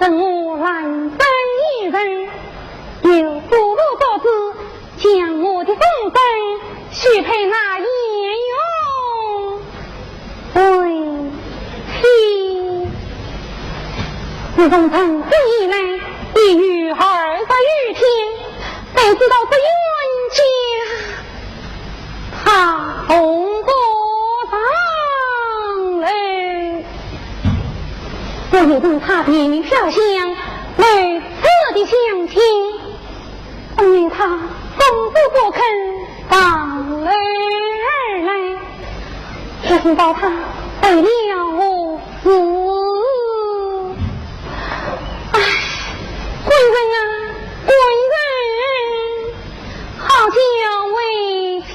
正我难分一人，有不如多子，将我的风灯许配那严勇为妻。自从从此以来，已与儿在御天，谁知道这冤家他红过上来，我有等他别名飘香，类似的相亲，但愿他终不不肯放儿而来，我听到他为了我死。贵人啊，贵人，好叫为妻。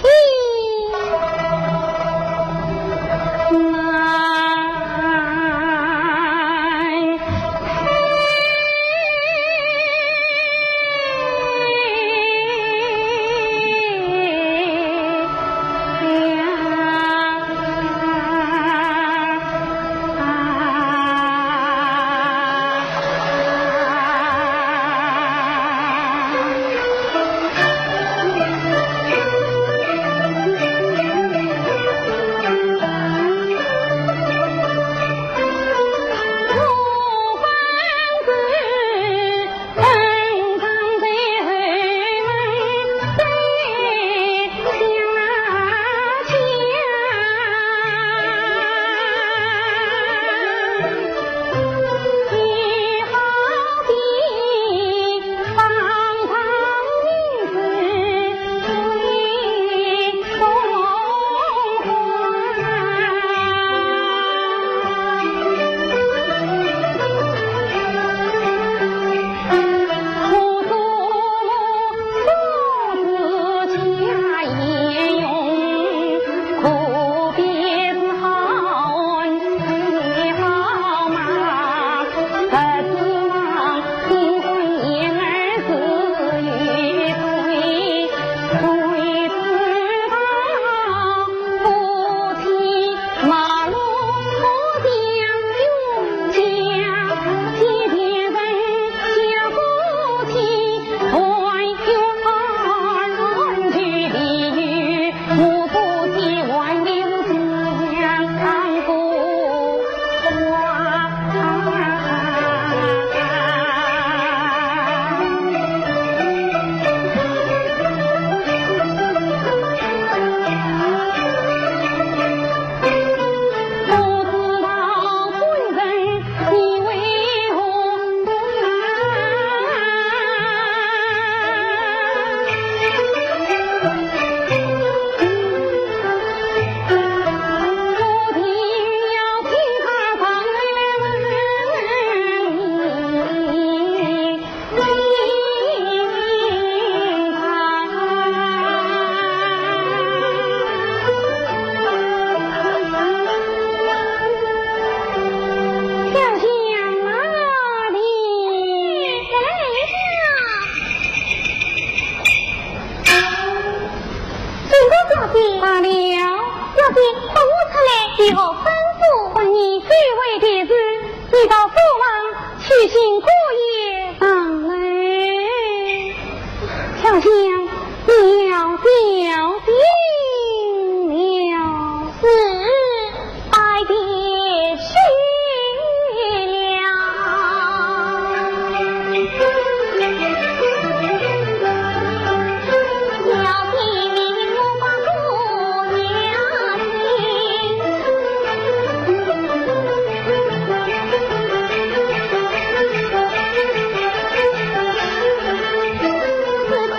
自空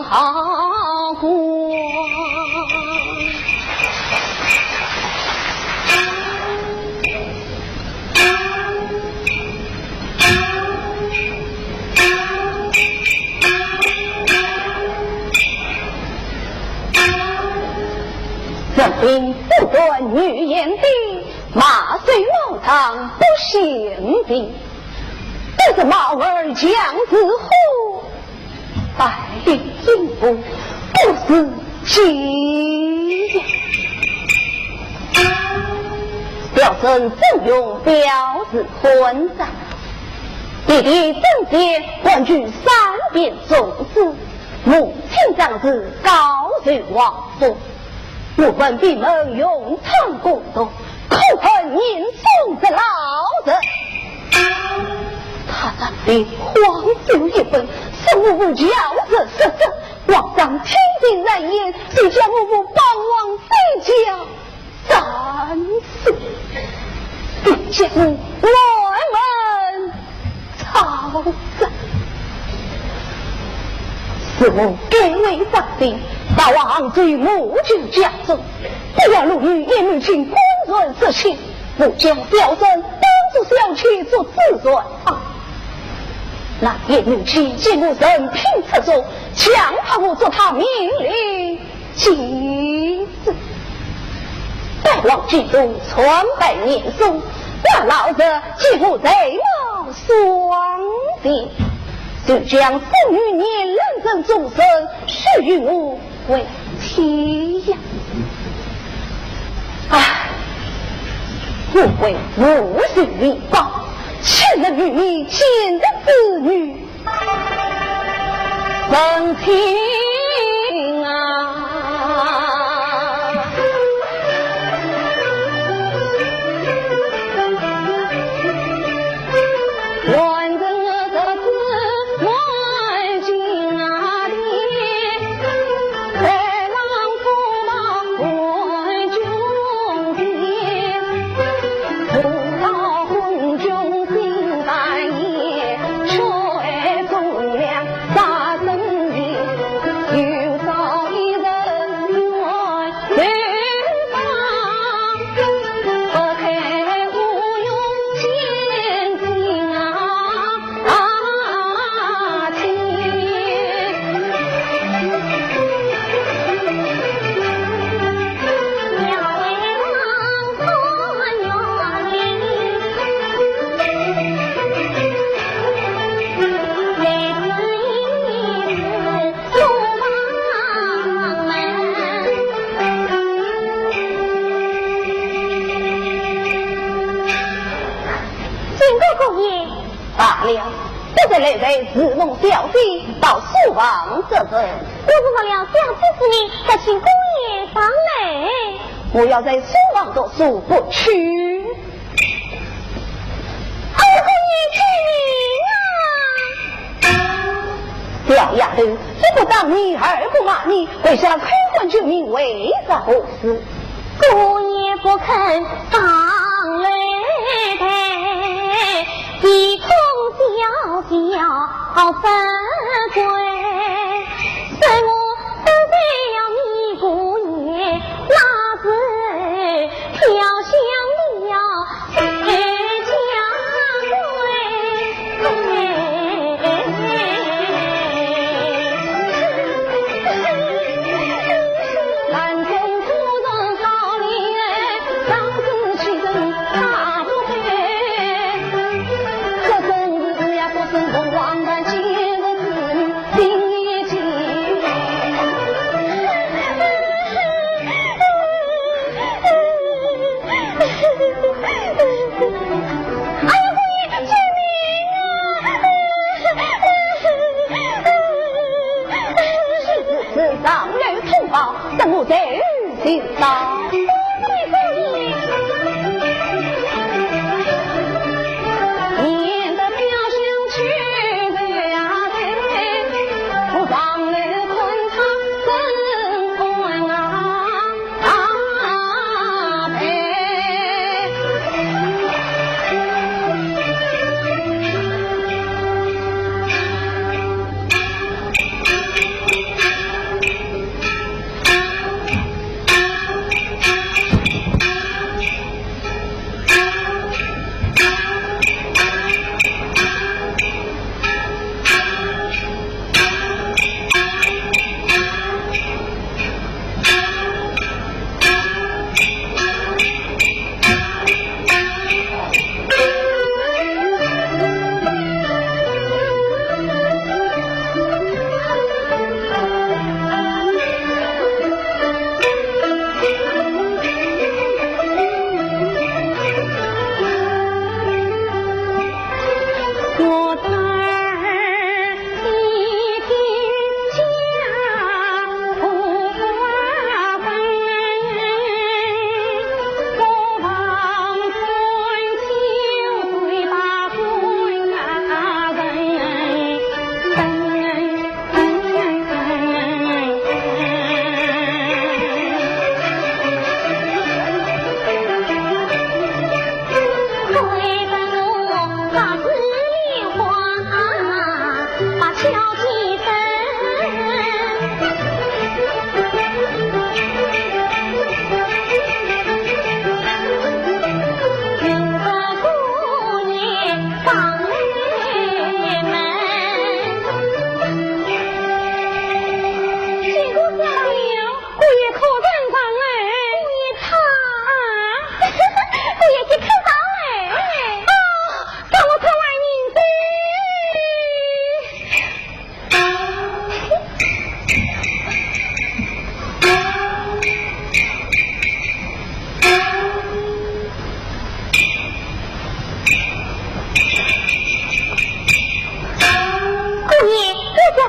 好过。人兵不断女言的，马虽毛长不行的，但是毛儿将自护，百里进步不思其表僧正用标子混战，弟弟正接官居三边总司，母亲长子高随王府。我本闭门用唱共动，口喷吟诵之老者，他长得黄酒一本，是无不骄子失政，皇上听尽人言，就将无不帮王废家，战死，并且外门朝政。此母改为长弟，大王追母亲家中，不要入狱，也母亲公准事情，不将表僧当作小妾做自尊啊！那叶母亲见母神拼策中，强迫我做他命令妻子。大王记住传百年书，那老者几乎贼貌双璧，就将父女年认真终身许与我为妻呀！唉，我为母亲为报，欠了女儿见的子女真情啊！自梦小弟到书房这阵，我不忘了将此之命，再请公爷赏累。我要在书房读书不去。公爷听命啊！小丫头，一不当你，二不骂你，为啥开官救命？为啥何事？公爷不肯放累陪，一通小分归，所以我实在要你姑爷那子飘香了家规，南中夫人高丽当时起身大不配，可真是呀不生不忘的今日子女心也急。哎呀，姑爷，救命啊！是上人通报，等我在日行道。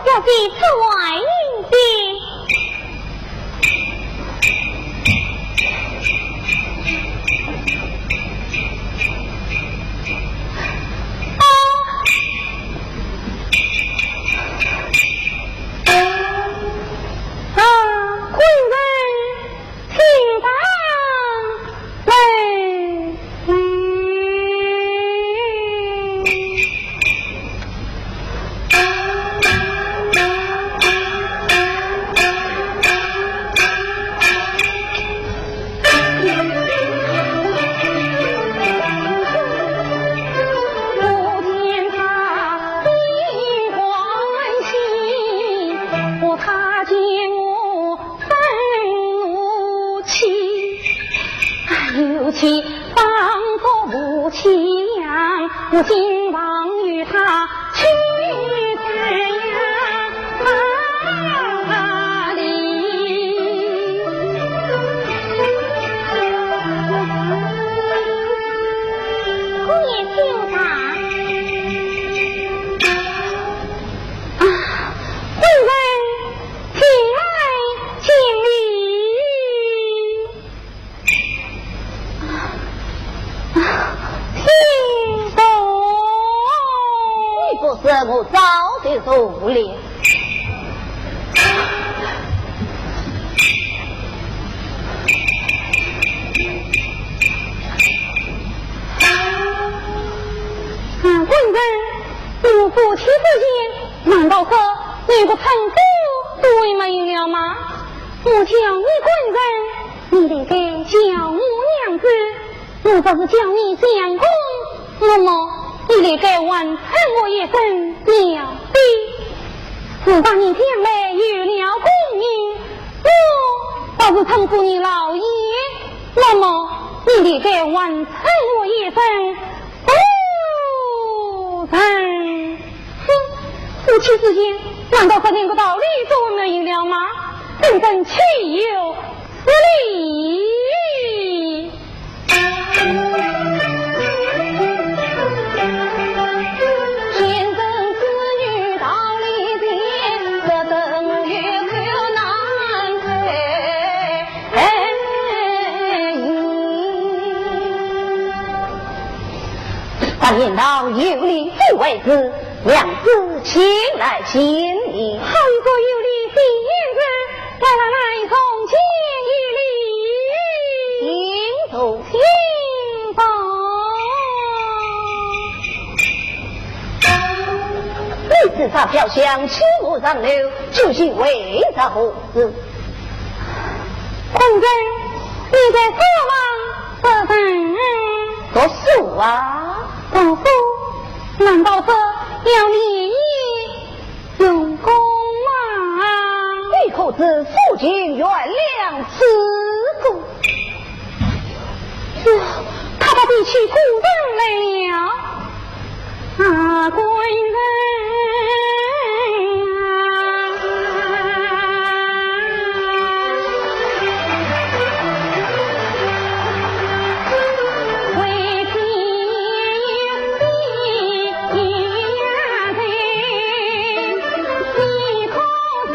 要给此外应的。我今望与他去哪里？我也就他混人请来请礼。是我早就做了。混人，你夫妻之间，难道说你不称呼对没有了吗？我叫你混人，你得该叫我娘子；我若是叫你相公，那么你得该完成我一生了的。自打你将来有了功名，我倒是称呼你老爷，那么你得该完成我一生夫人。夫妻之间难道说连个道理都没有了吗？真正岂有此理！言道有理不为之，娘子请来请你。好一个有理的言子，来，从前一礼，请走，请走。你自查飘香，请我上楼，究竟为啥何事？公子，你在说吗？何等作数啊？丈夫，难道说要你用功吗？你可知父亲原谅此故？他把地去古人来了，贵人。你可知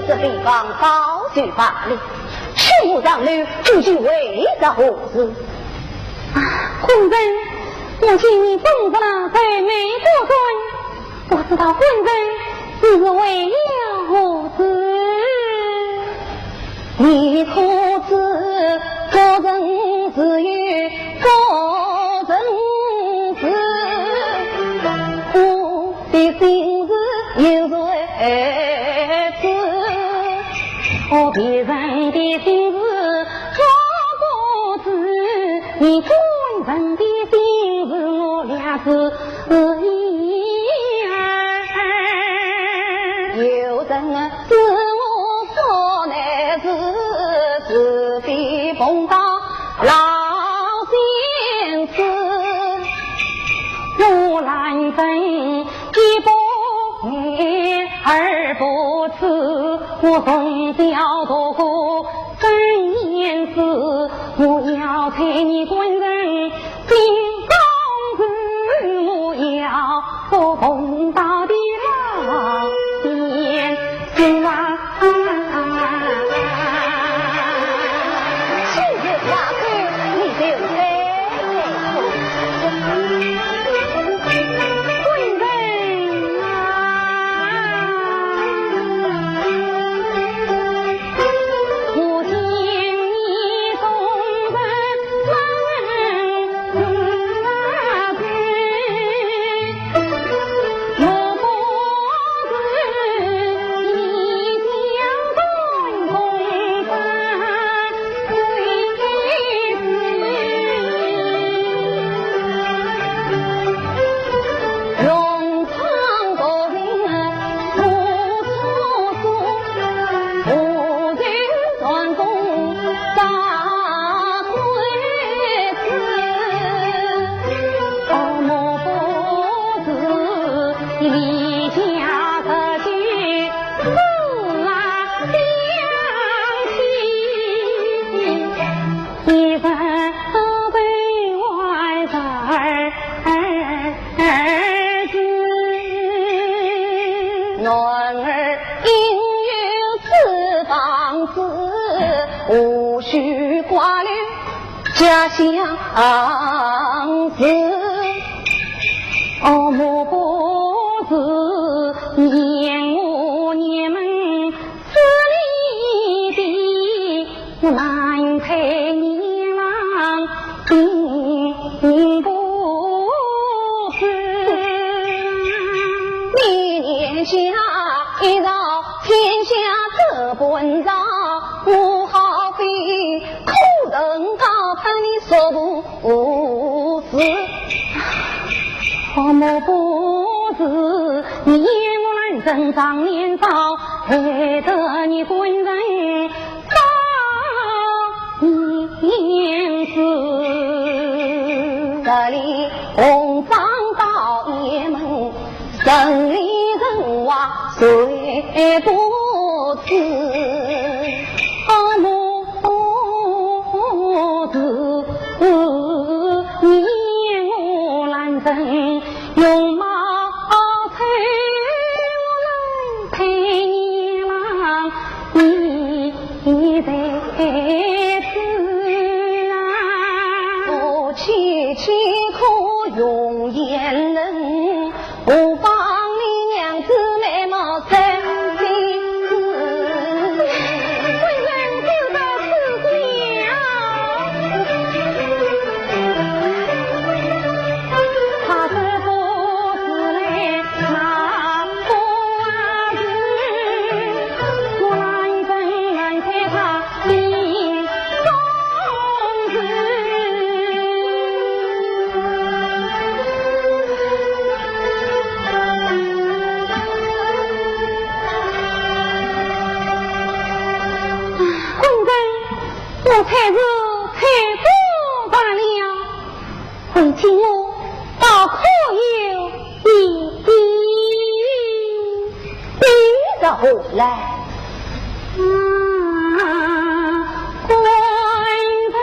这地方早就罢了，赤木长女究竟为着何事？混人，母亲你动不了最美过尊，不知道混人你是为了何事？你可知个人自有个人事，我的心事有谁知？我别人的心事我不知，你个人的心事我俩是一儿。有人知我所乃是自己碰到老先生，我兰真一不美二不慈，我从小读过真言字，我要陪你滚人金刚子，我要做公道的老先生啊！今日下课你就飞混人啊！我见你总在满子我不知你将东宫翻归用唱个人不错说，不人传宗大贵子，我不知离家的去自啊相亲，一人为外在儿子。男儿应有此房子，无需挂虑家乡事。我不知言我你们私里的难陪你郎并不是。你年下一绕天下这本账，我好比苦人高攀你所不知。我不知你我兰生长年少，配得你浑人大年事。这里红掌到爷们，城里人话谁不知？我不知你我兰生用马催我来陪你郎，你在此啊！夫妻岂可用言人，不帮你娘子妹妹生心思。为人就到此家，他是不是来拿不子？我兰真难猜他心中事。我才是才多罢了，回请我倒可有一计，逼着回来。官人。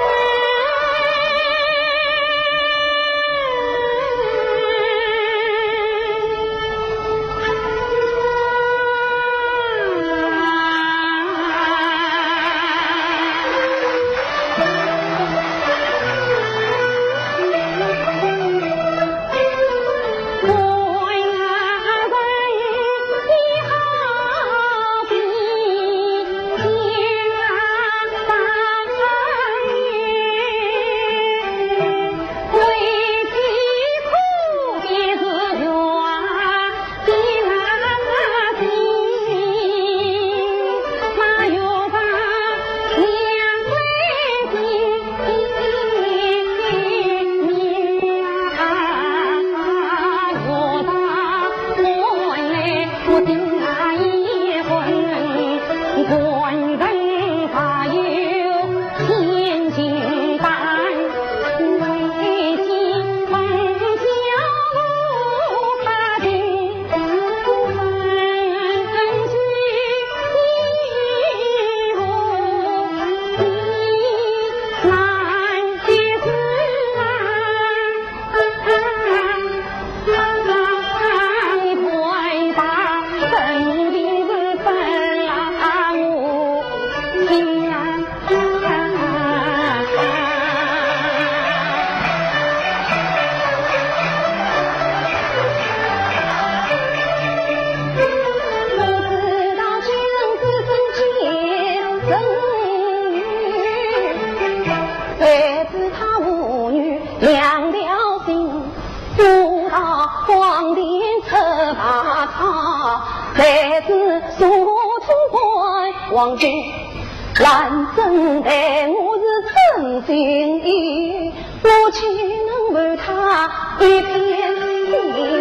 才是殊途怪王君。兰真待我是真心意，我岂能为他一片心？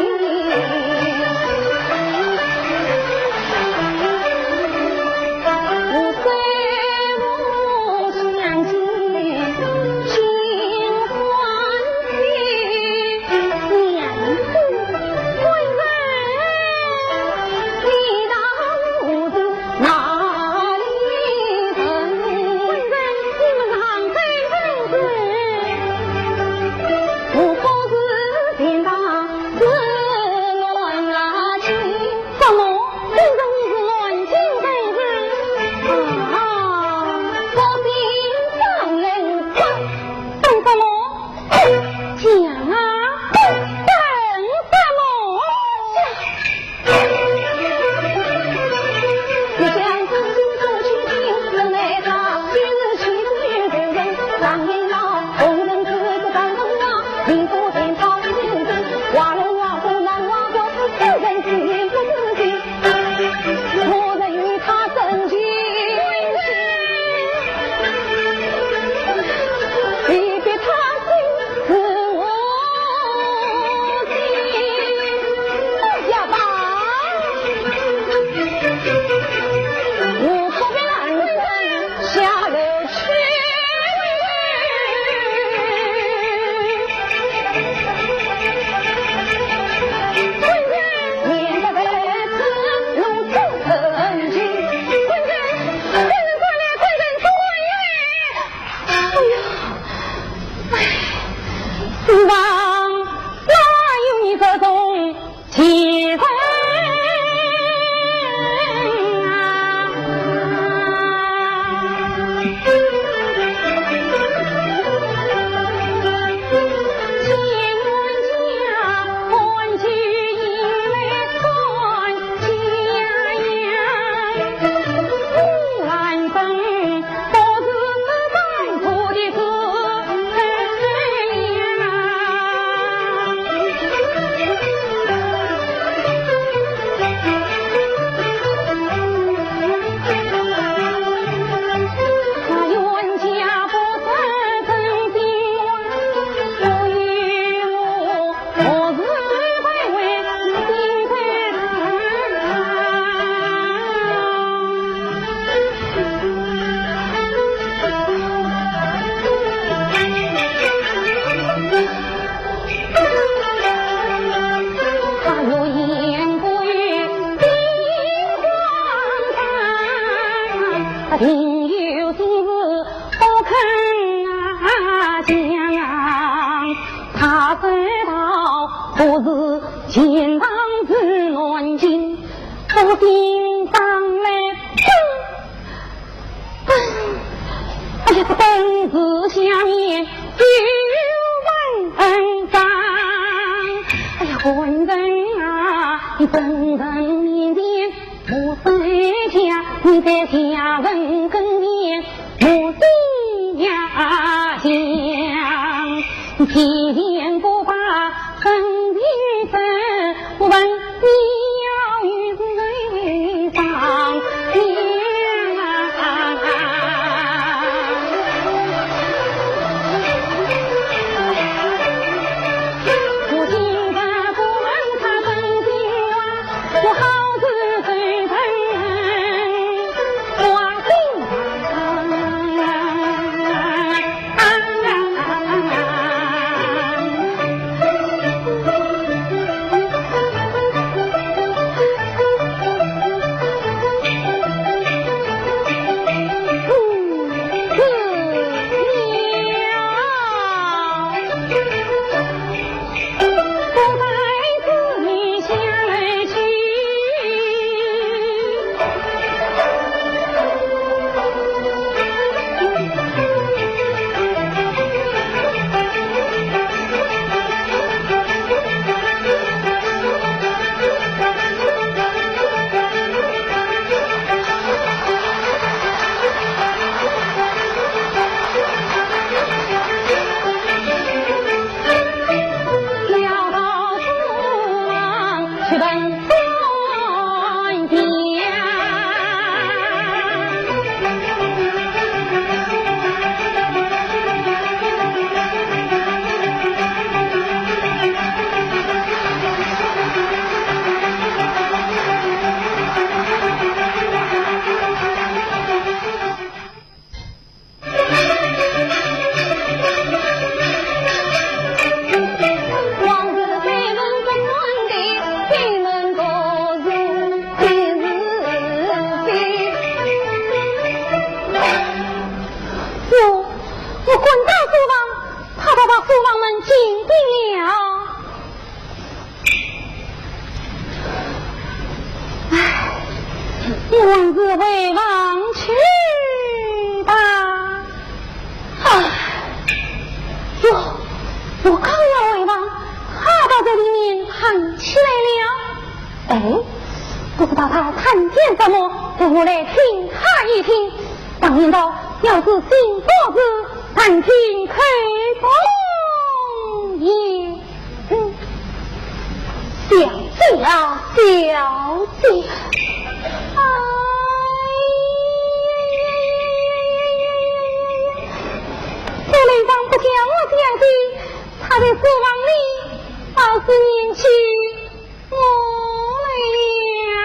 我来听他一听。当年到要是新婆子，但听开封也。小姐啊，小姐，哎这雷方不叫我小姐，他在书房里20年去我来了。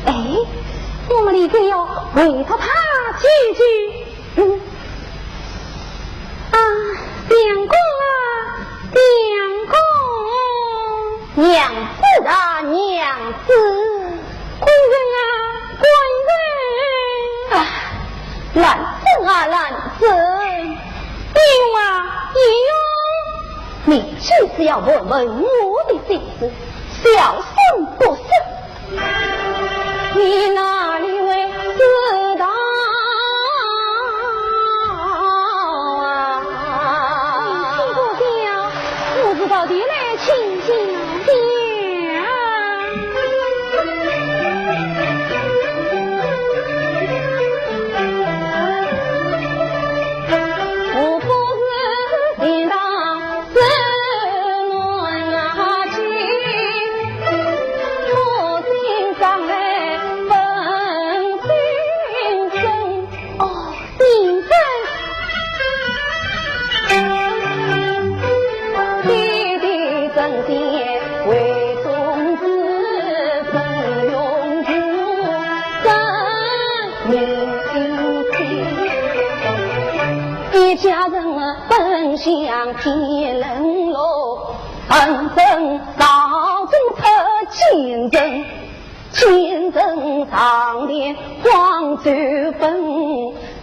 哎，我们立刻要委托他去去。相公啊，相公，娘子啊，娘子，官人啊，官人，兰子啊，兰子，义勇啊，义勇，你就是要问问我的心思，小生不是，你哪里会知道？到底来请教我不是天堂之暖情，我心上来分心声哦，心声。正殿为宗旨，真永固，真明心。一家人奔向天人路，纷纷道中特见证，见证上联黄州分，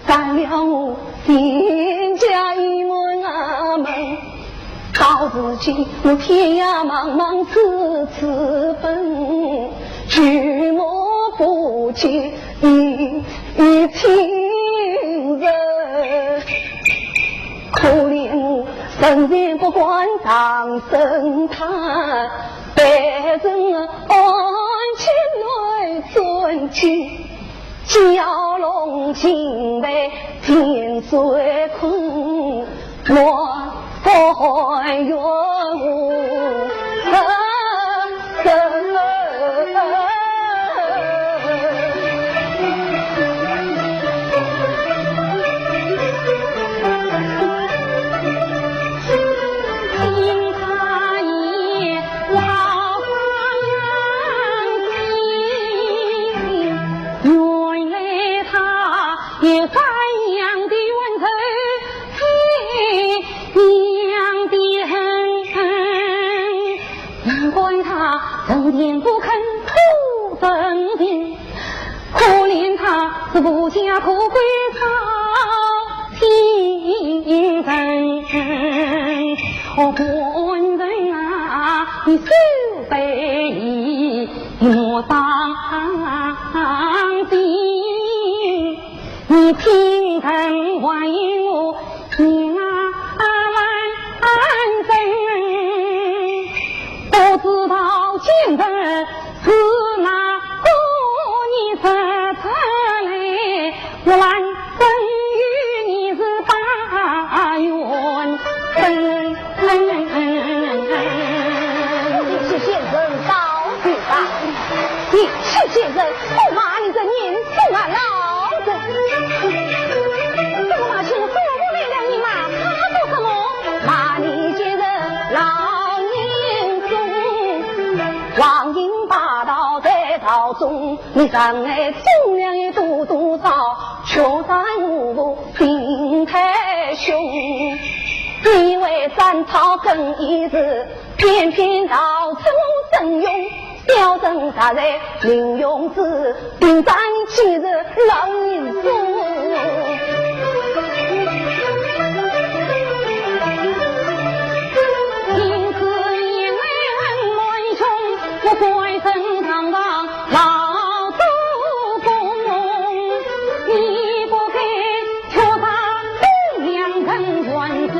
占了我天家一门。到如今我天涯茫茫次次奔，举目不见一亲人，可怜我生前不管长生叹，百人安亲来尊敬，蛟龙尽被天水困，我还愿我听他也老放原来他也三样的问题。整天不肯吐真情，可怜他是不家可归草听真。哦，官人啊，你受悲意莫伤心，你听真为我心安生，不知道见人是哪个你说出来，我来生与你是大缘分。你是先生高举吧，你是先生不骂你这年轻啊老子，这个马亲父母来了，你骂他做什么？骂你这个老年中，荒淫霸道在道中，你上来重量也多少，穷山无路心太凶。你为山草更一时，偏偏到此我真用，小生杀人林勇子，并占今日老人中。因此因为很乱穷，我怪身堂堂老祖公，你不给求他供养跟官子，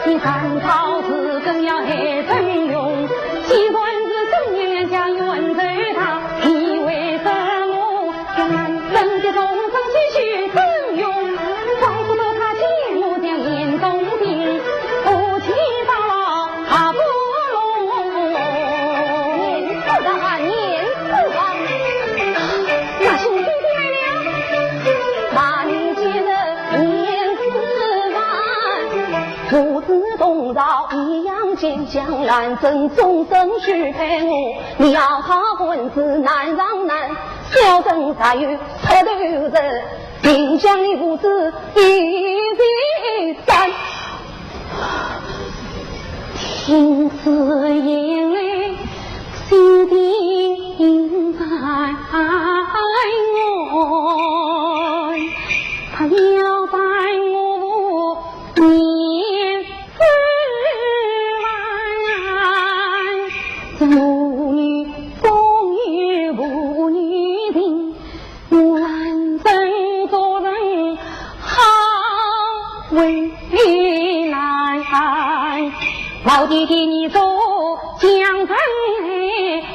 你三朝子更要害真用，习惯是中年家冤罪他，你为什么见江南正终生许陪我，你要他婚事难让难，小生才有出头人，定将你父子一起散。听此言来，心定在我，他要带我年之外，母女风雨母女情，我难真做人好为难。老弟弟你做江山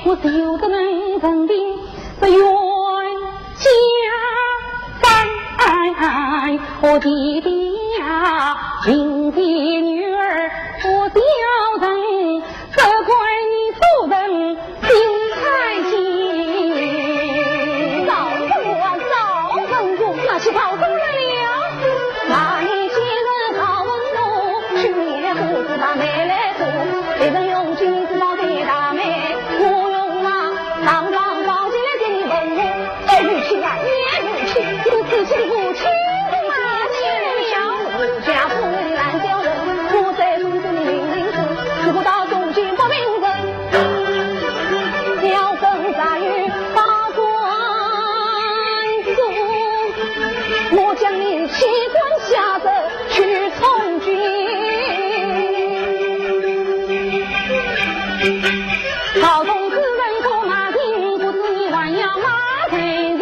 我修得能成兵，这冤家在，我弟弟呀，亲的女儿我小人，这怪你做人心太急。早生我早生我，那是早生来了，那你今日早问我，去年胡子把妹来做，别人用金子包给大妹，我用那长长宝剑给你问我，这女婿啊也女婿，有自己的父亲嘛，你小我家父的难教人，我在中间的零零后，如果到中间不明人，小生在于把官做，我将你弃官下泽去从军。朝中之人可马听，不知你还要马贼人。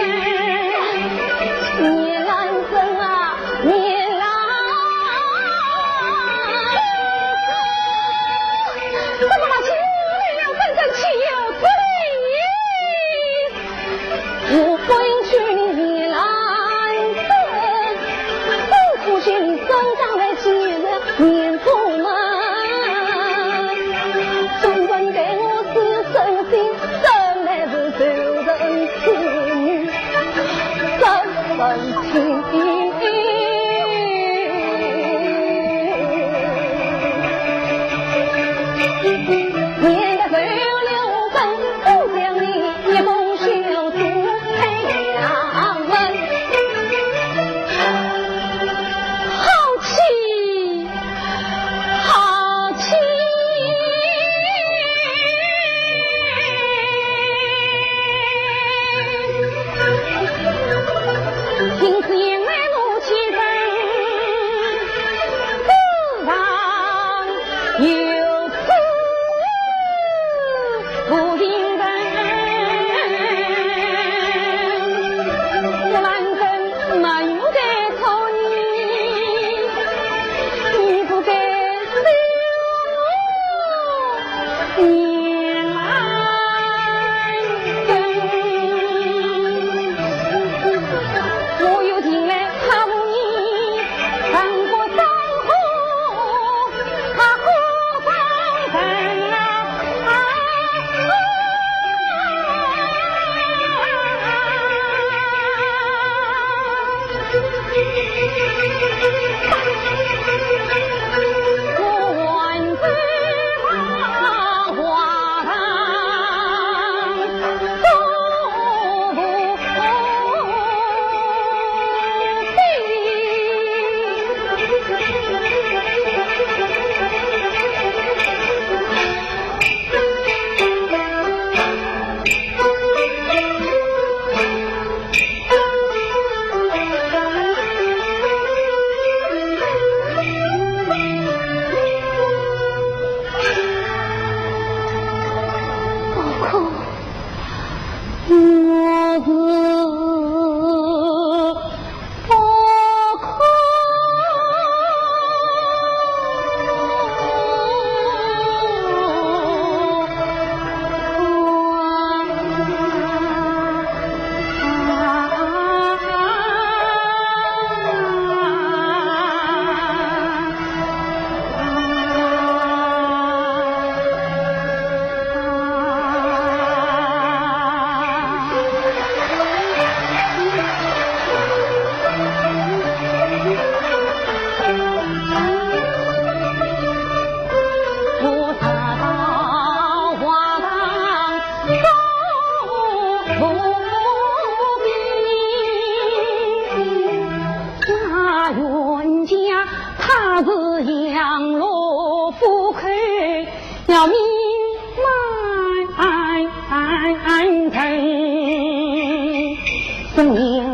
你难生啊，你难！怎么那情了真正岂有此理？我回去你难生，我出现你身上的几日年出门。听此言来，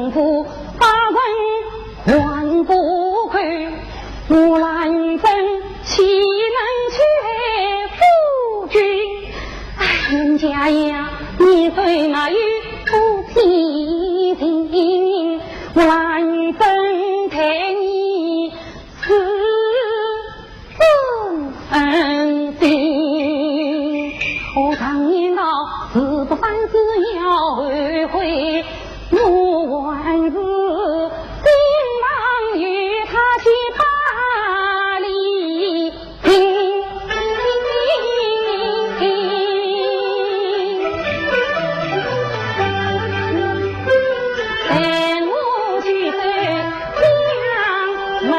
丈夫发问还不快，我兰真岂能去夫君？哎，人家呀，你对那有不平情，我兰真陪你此恩心。我常言道，事不凡事要后悔，我还是希望与他去巴黎。带我去走江门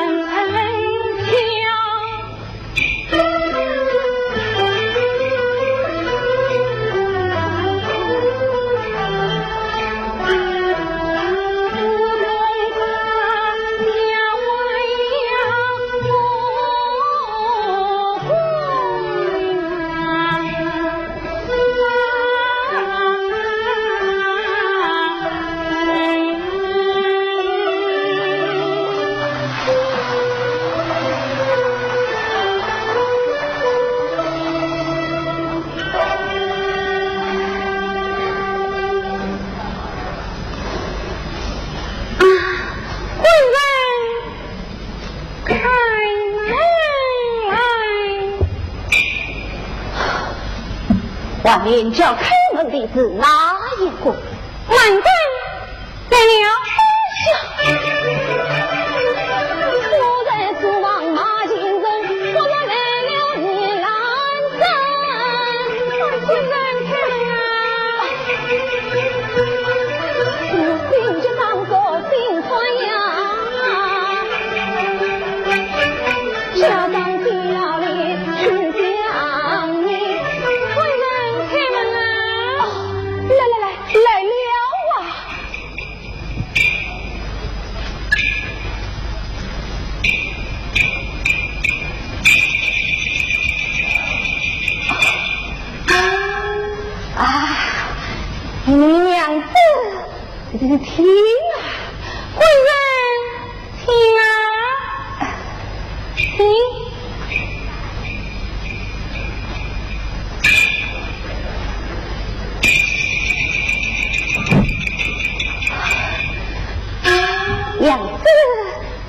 外面叫开门的是哪一个？满官来了，我在指望马金人，我来了你拦阵，我虽然看啊，心就当作心酸呀，家长家里去想你。来了啊！你娘子，你听啊，贵人，听啊，听。娘子，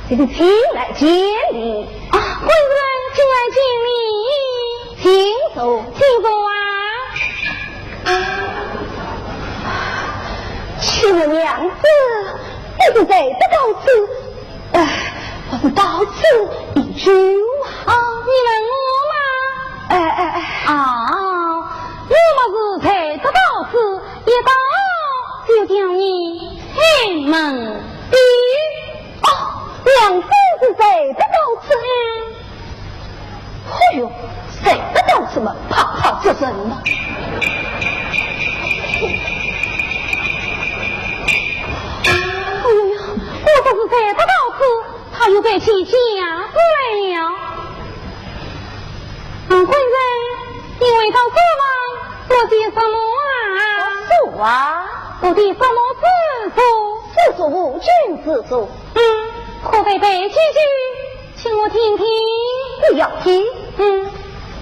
请来见礼啊！贵人，请来见礼，请走，请走啊！请问娘子，你是谁的告辞？我是到此一句啊！你问我吗？我嘛是才得到此一到，就叫你开门。娘子是谁的告辞？哎呦，谁的告辞嘛？跑跑这人了。哎呦，我这是谁的告辞？他又被起家出来了。贵人，你为他说嘛，说些什么啊？说啊，说的什么自诉？自诉无君自诉。可非背几句，请我听听。不要听。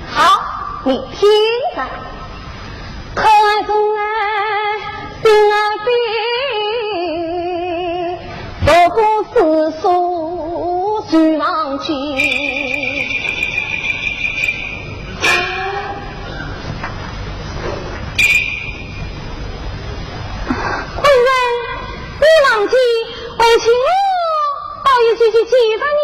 好，你听吧。可爱中来，心啊悲，多苦思诉须忘记。贵人，你忘记为情我。倒有句句记得你，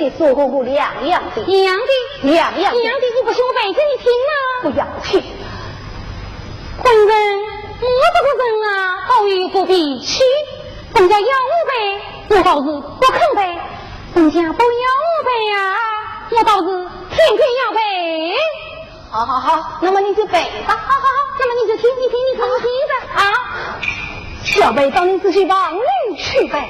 你的说过两样的，一样的，两样的，你不信我背给你听啊！不要听。贵人，我这个人啊，倒有不必去，人家要我背，我倒是不肯背；人家不要我背啊，我倒是偏偏要背。好，那么你就背吧。好，那么你就听，你听着啊。小背到你自己往里去背。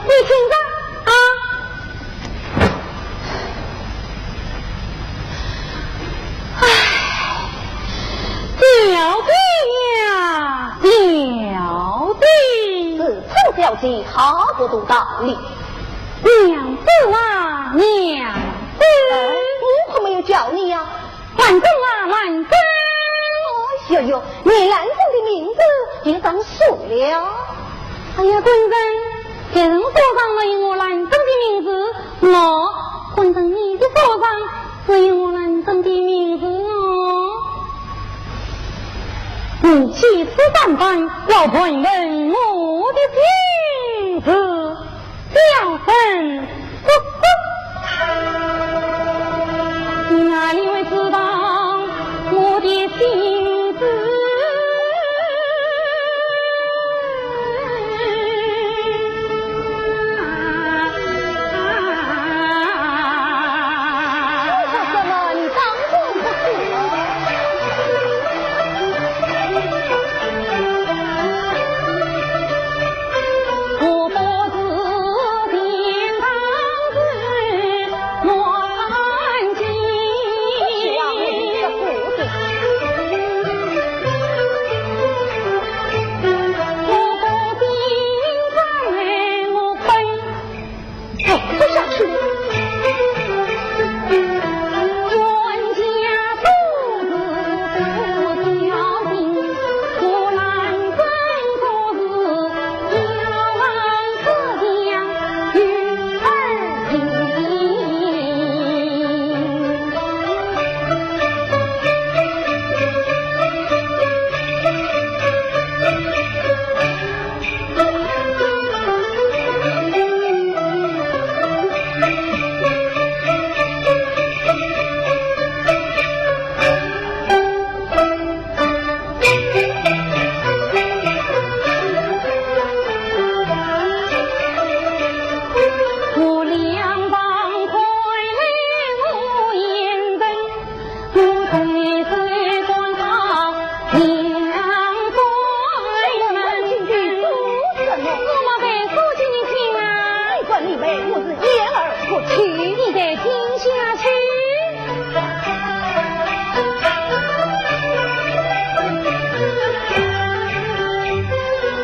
你听着啊，小姑娘。小姐毫不懂道理。娘子啊，娘子，我可没有叫你呀、兰中啊，兰中。哎呦呦，你兰中的名字也当数了。哎呀，官人，别人手上没有我兰中的名字，我官人你的手上只有我兰中的名字哦。你去此上班，要问问我的名字，叫声你哪里会知道我的姓氏？说什么？你当众不是了？我不知天堂是乱境，让你的父子。我不经常我分走不下去。冤家父子不交情，我难分做事，要望此家与儿我两帮快来我眼灯，我推推观他两对门，我莫被夫妻听啊！你管你为我是言而不听。你得听下去。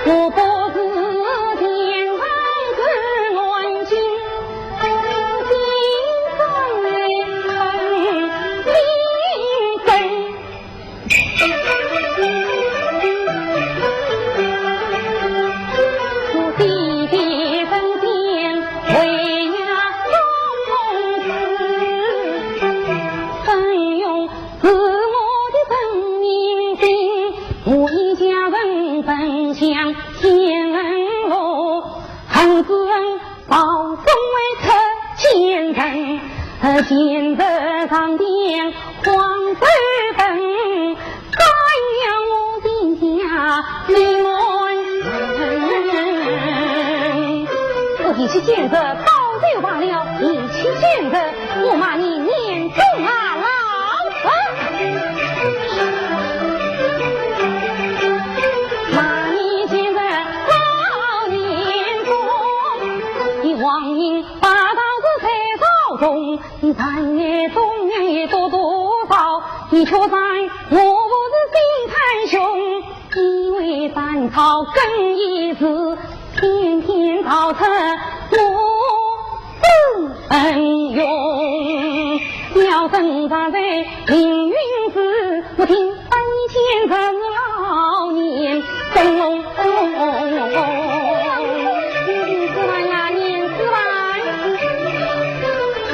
我不知天堂是乱境，心上命根。我弟弟分间为呀公子，分用自我的真命心，我一家人分享天恩路，恨之恩报终为出前程，见得上殿黄水灯，该要我的家离乱。一起见着刀就罢了，一起见着我骂你年中啊老子，骂你见着老年中，你王英把刀子在手中，你残也中年也多多少，你却在我不是心太凶，因为斩草更一时。天天造成我恩用，要挣扎在凌云寺，我听恩见着老年灯笼，年子来呀年子来，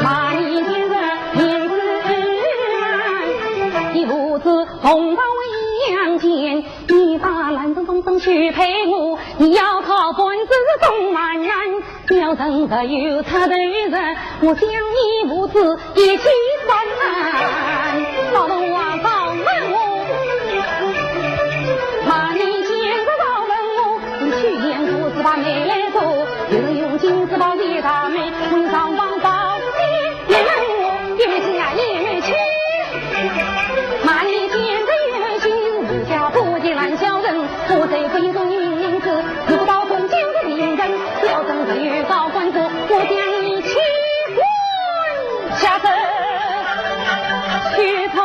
骂你见着年子来，一父子同到为阳间，你把兰中东东去陪我，你要靠本事东南南，要真的有他的人，我将你母子一起算，到了我到问我，骂你见着到问我，你去演父子把妹来做，又用金子包给他妹，为上王宝也问我，也没去啊也没去，骂你见着也没去，你家不的烂小人，我这非中名字，不到中间的名人，要真的遇到官司，我将你去滚下身，去从。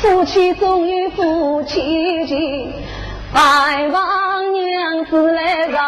夫妻总有夫妻情，拜望娘子来饶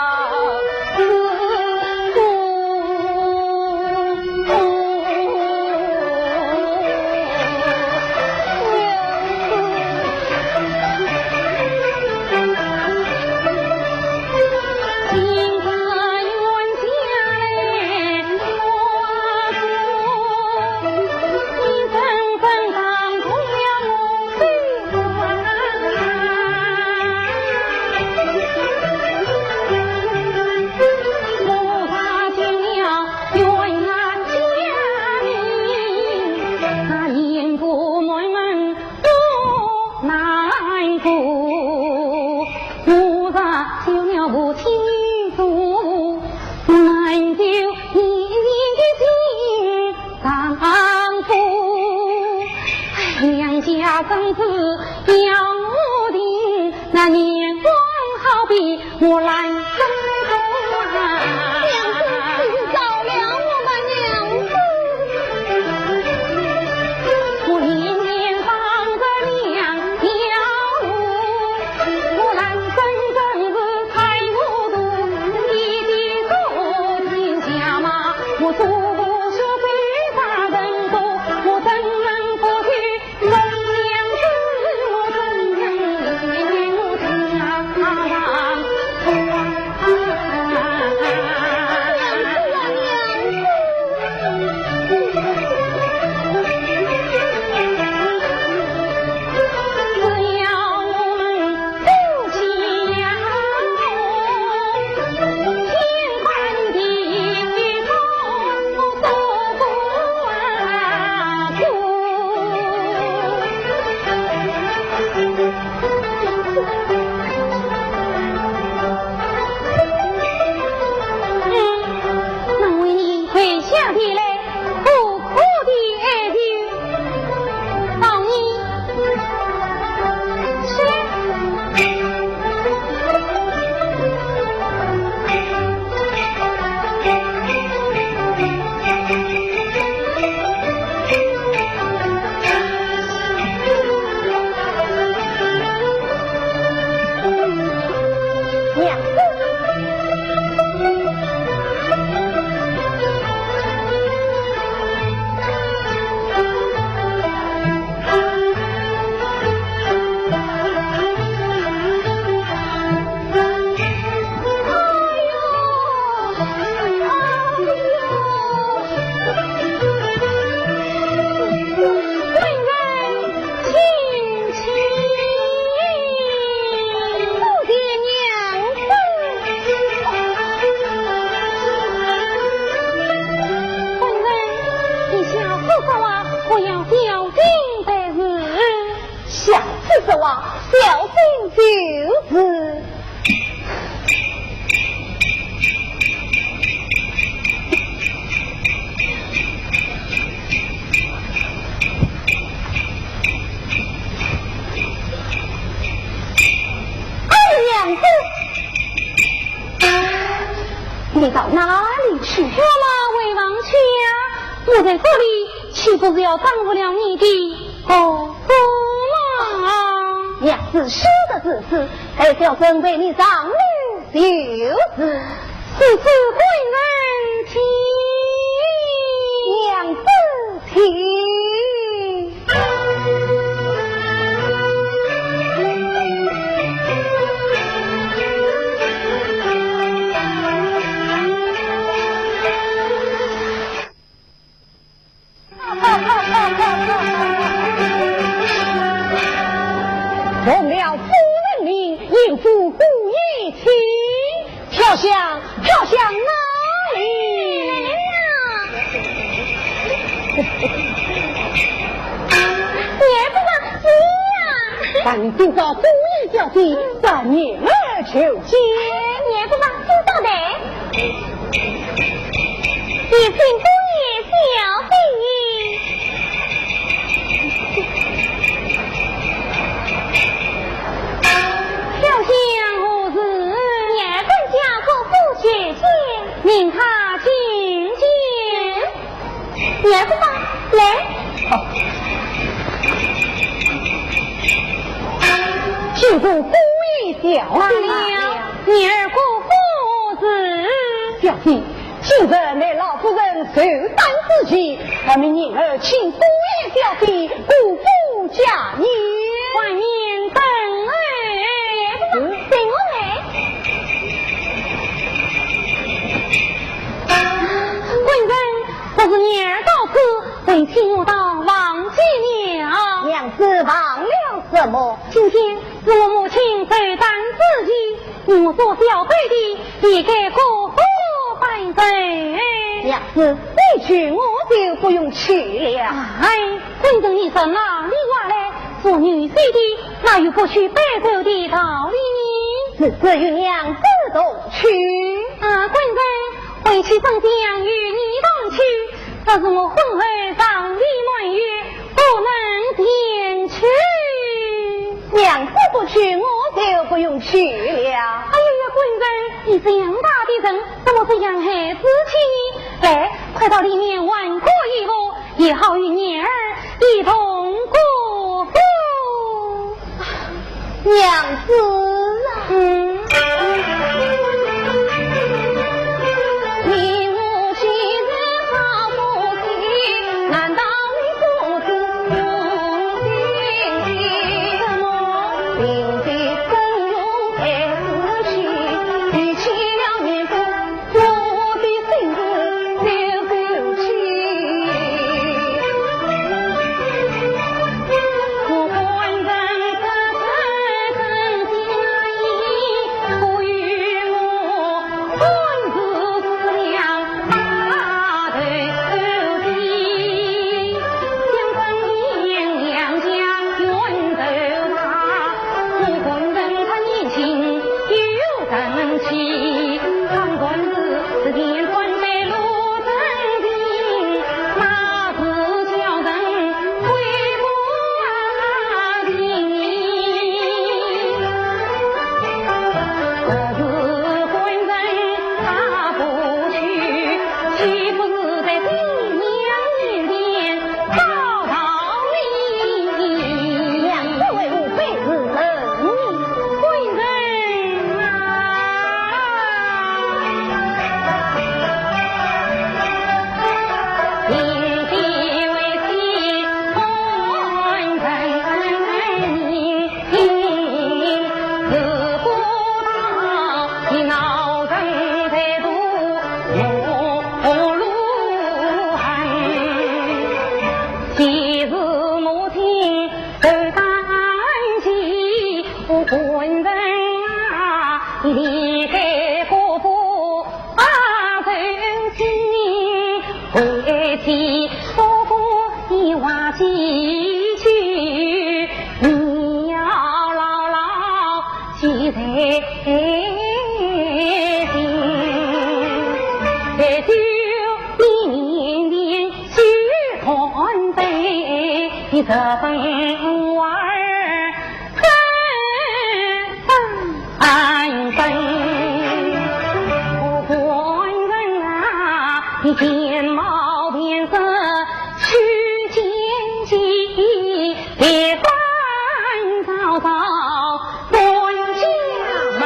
公子要我的那年光好比我来生中啊，娘子找了我们娘子，我年年帮着娘要路，我来生真是太无度，你的多情家嘛，我做不出非法人多，我真人不去弄。天宽地厚。就是娘子，你到哪里去？我嘛为王去呀，我在这里岂不是要耽误了你的哦娘子说的只是，还是要准备你上路，就是是贵人听，娘子听。奉了夫人令，应付故意情，飘向哪里也不把急呀！赶紧找故意小弟把女儿求见。也不把知道的，也请故意小弟。命他进见，也不罢，来。好，就顾故意小弟了，你儿顾夫子，小弟，今日乃老夫人受担之际，还命女儿请故意小弟顾夫家业，外面等儿，也不罢，等我来。我是女儿到此，为请我到王继了。娘子忘了什么？今天是我母亲受担之际，我做小辈的，也该过河拜罪。娘子，你去我就不用去了。哎，反正你从哪里话来，做女婿的哪有不去拜寿的道理呢？只与娘子同去。啊，官人，回去上将与你同去。这是我婚后上的满月，不能前去。娘子不去，我就不用去了。哎呀，官人，你这样大的人，怎么这样孩子气呢？来，快到里面玩过一步，也好与女儿一同过福。娘子啊，离开国父曾经回去国父你话几句，你要牢牢你这份娃儿分分，不管人啊，你见貌变色须见机，别烦躁躁关家门。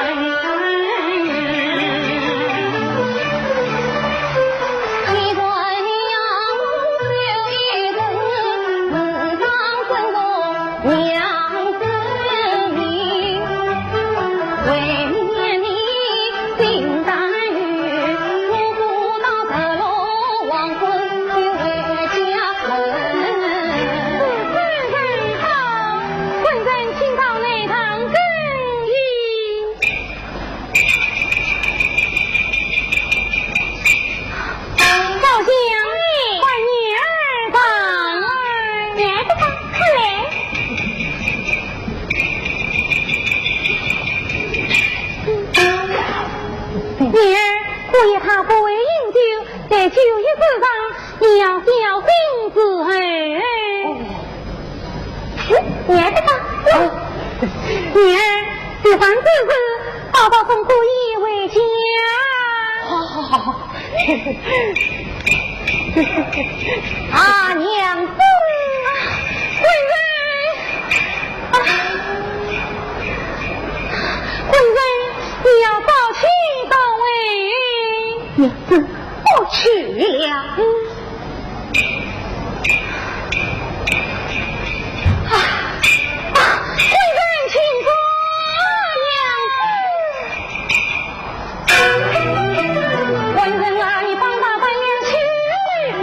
就一次上，你要小心子哎！女儿的吧，女儿喜欢自私，宝宝送故意为家。好，啊，娘子，混人，你要早去早回。娘子。我去了。贵人请坐，娘子。贵人啊，你帮大伴娘去为不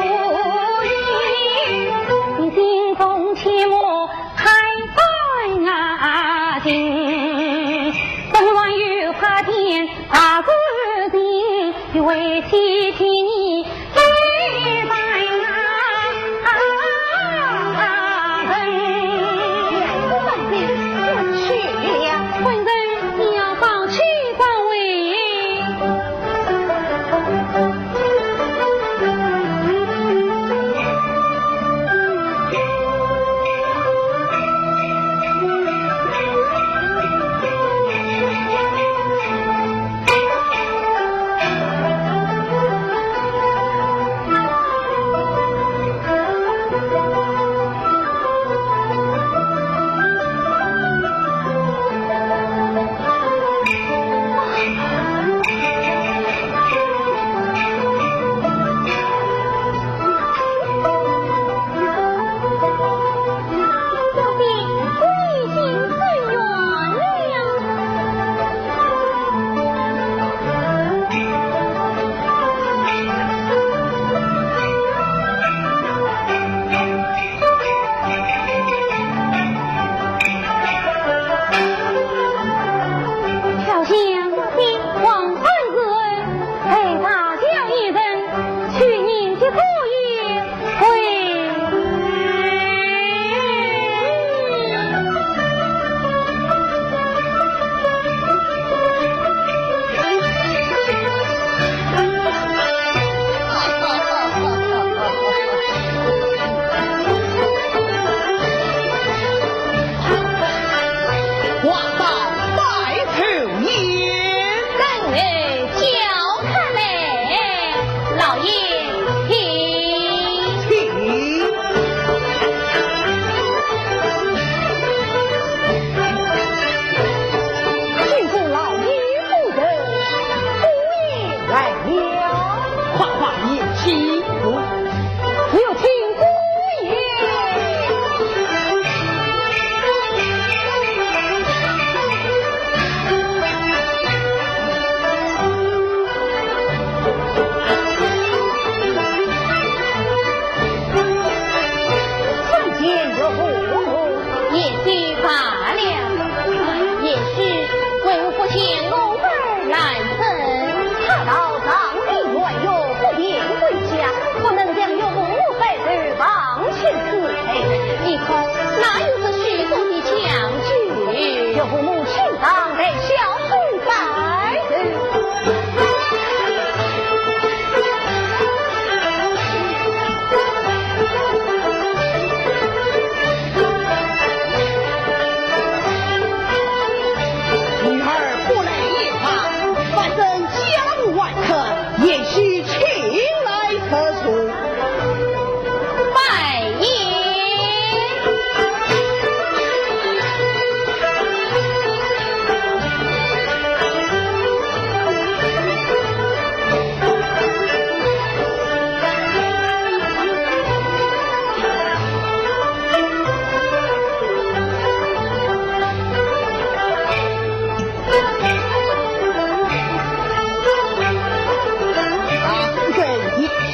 义，你心中切莫太烦啊心，本王又怕见大自定，为妻替你对待人。我去了，混人你要早去早回。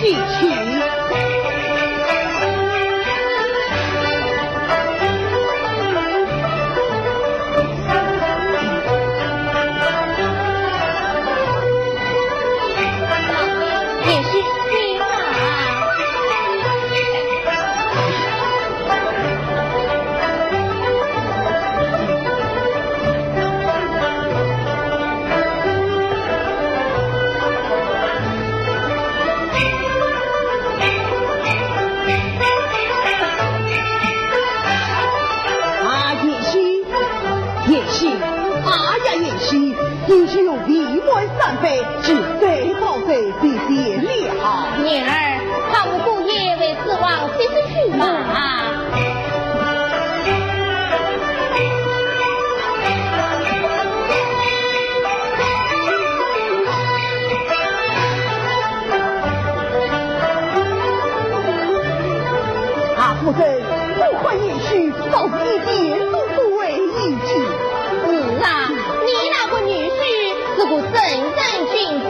一起。也许有一万三百，是最好的比别了。女儿，他们姑爷为此往西市去嘛？阿夫人，不管也许早一点都不为意去。你那个女婿是个正人君子，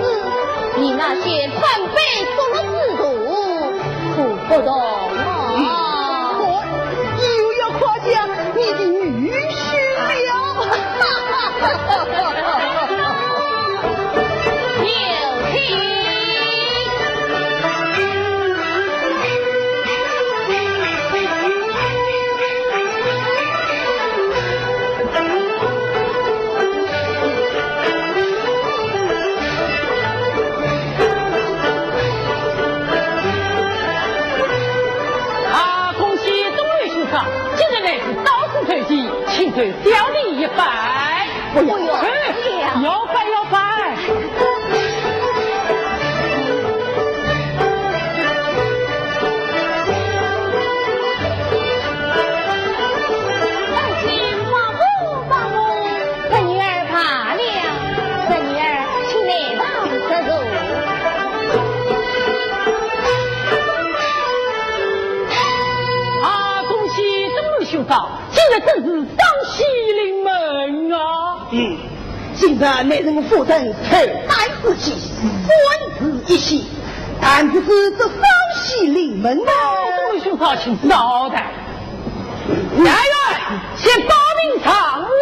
你那些传辈出了制度，可不懂啊！我又要夸奖你的女婿了。有听。请对小弟一拜，不要摇摆摇摆。放心，放母，这女儿怕了，这女儿请来当这走。恭喜钟兄长，今日正是双喜临门啊！今日那人夫人头戴之气，孙子一喜，但只是这双喜临门啊！钟兄长，请稍待。来人，先报名上来。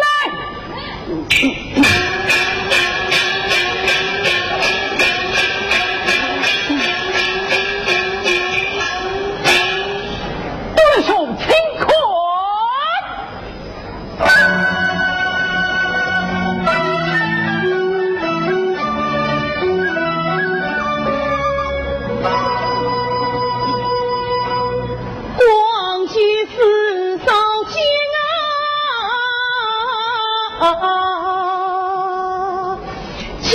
弟兄，请看。光居四扫间七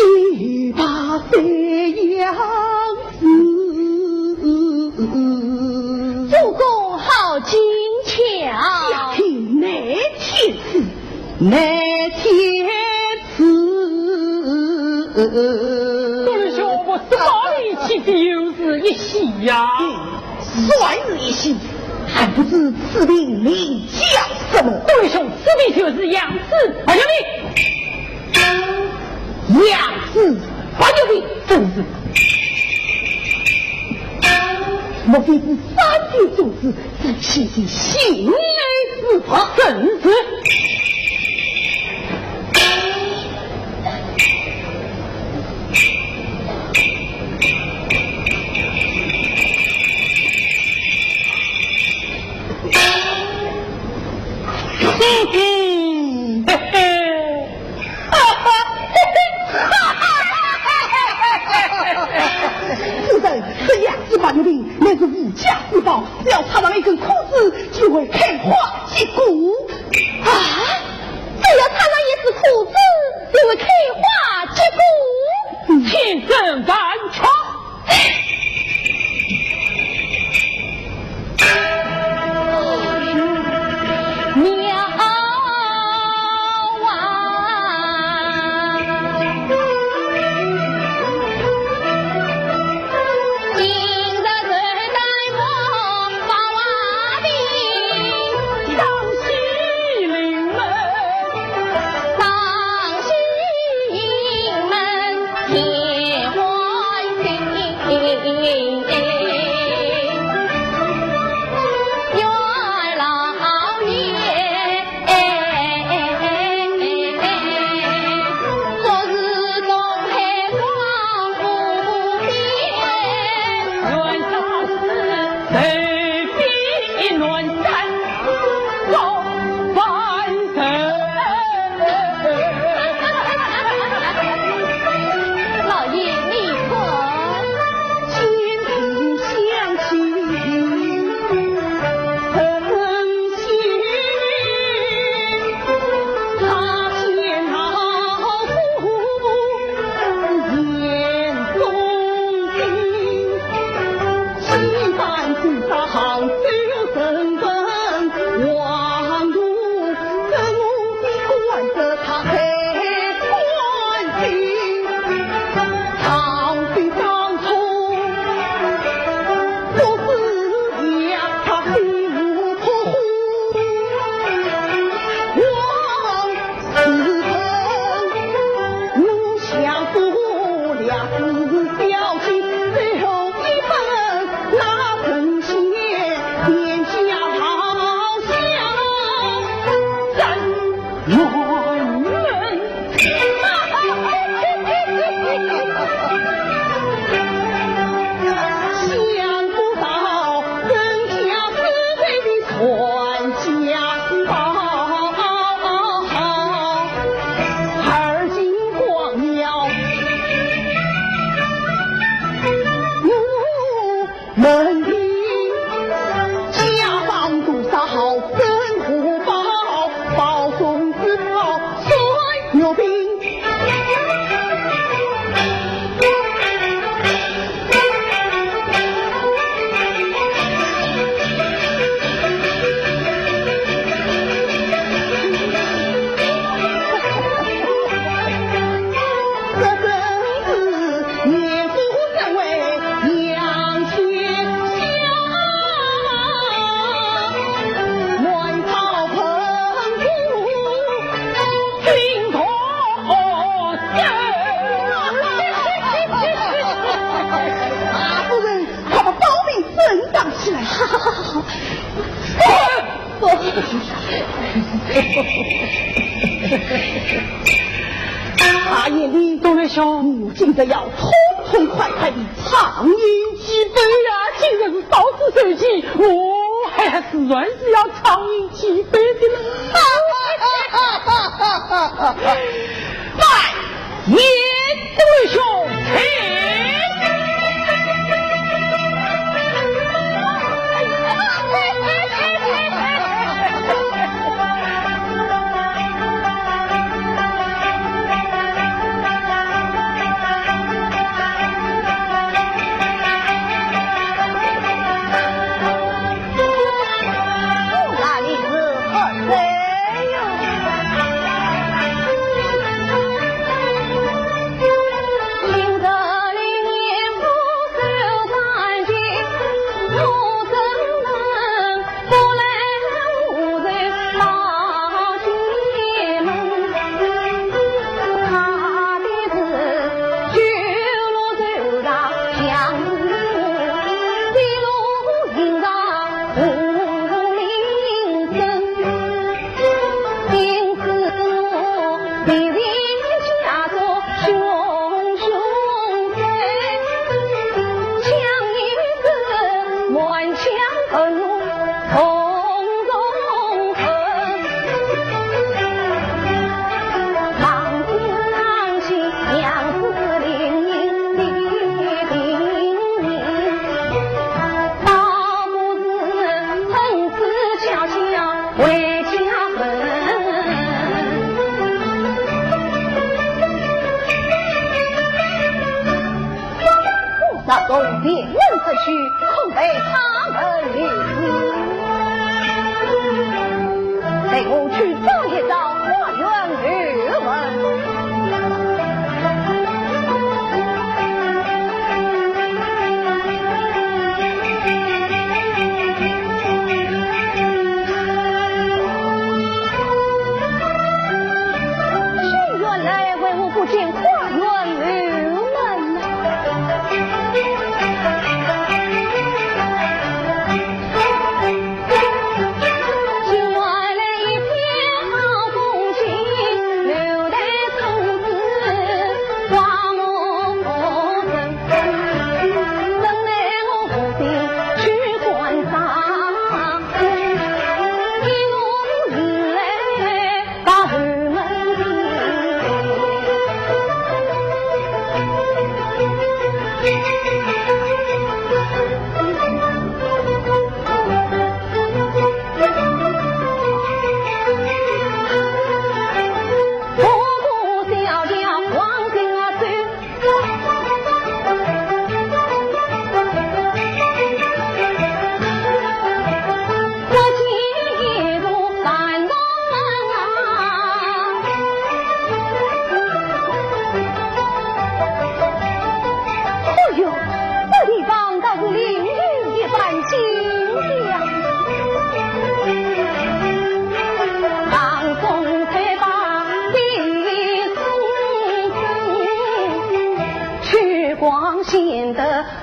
八岁样子，主公好精巧，听那天词，那天词。弟兄，我少力气的又是一喜呀！算日一喜，还不知此病名叫什么？弟兄，此病就是杨氏白牛病。杨氏白牛病，正是。莫非是三弟种子是其的心内之法？正是。夫人，这杨氏白牛病乃是无价之宝，只要插上一根枯枝，就会开花结果。啊！只要插上一枝枯枝，就会开花结果。天真万确。天欢喜。门庭，家房多少好，生活宝，保送之宝，孙有兵。他夜里都来兄，今着要痛痛快快的畅饮几杯呀！今日是少子受气，我还是算是要畅饮几杯的了。来，叶对兄，请。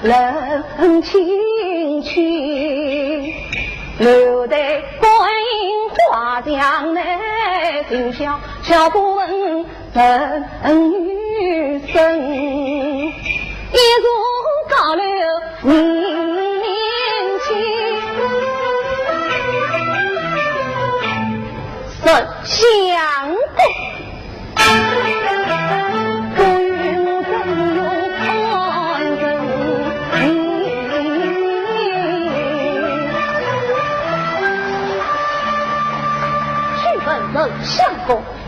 冷清去，留得观音画像来听笑，笑不闻人语声，一如高楼年轻，神相公。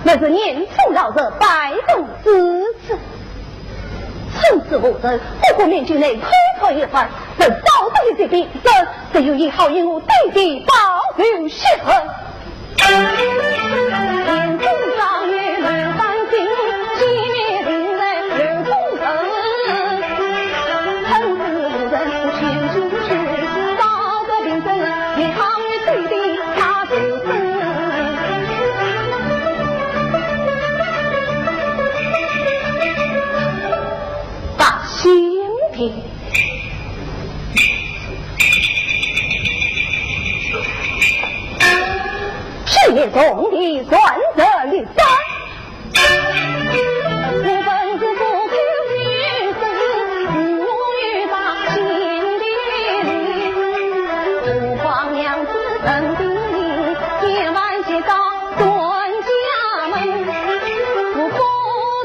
那是年从老者百种支持。从此无人，不过面前内口头一番，这道德的这笔，这有以后因我弟弟保留血痕。年中上月满三星，七年定在刘公城。从此无人全出去，道德名声以后与弟弟他主持。把心平。事业中的转折率大，我本是不口于世，无欲把心的理，吾皇娘子等叮咛，千万些高端家门，我不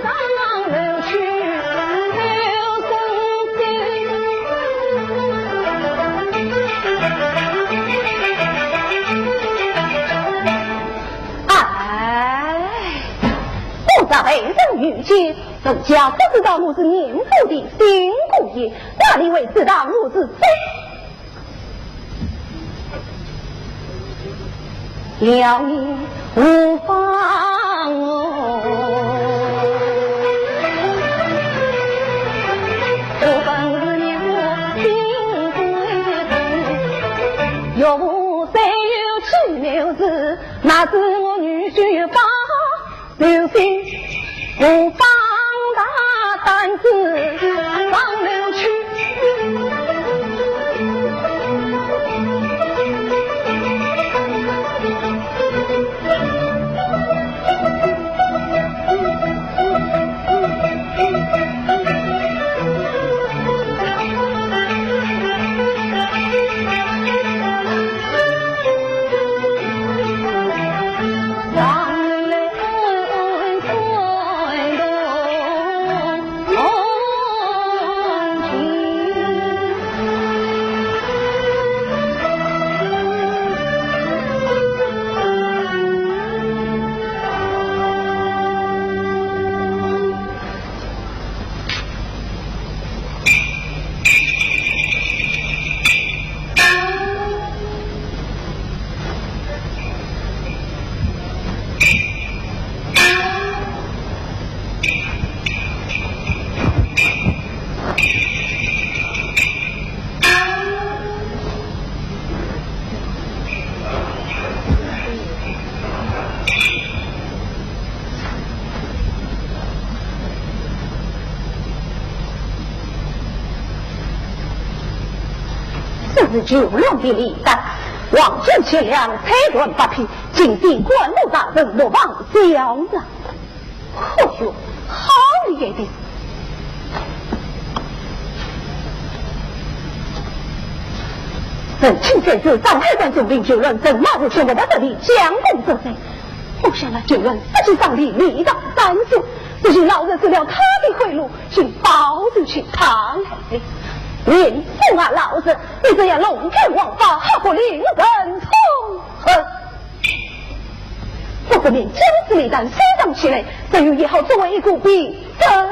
让流去留声心。在被人遇见，人家不知道我是年富的新姑爷，哪里会知道我是真了你无妨哦。我本是年富新贵人，若无谁有去留子，那是我女婿把留心。我放大胆子放流去，是九龙的李丹，望见前两才断八匹，尽尽官路大人莫忘小人。或许好厉害的。本清先子上海关总兵九人，正马入前我的这里将功折罪。我想那九人不知上里力道三数，只是老人吃了他的贿赂，请保住去他来的。连父啊，老子，你这样龙天王法，好不令人痛恨。我不免将此李丹收藏起来，再由以后作为一股笔证。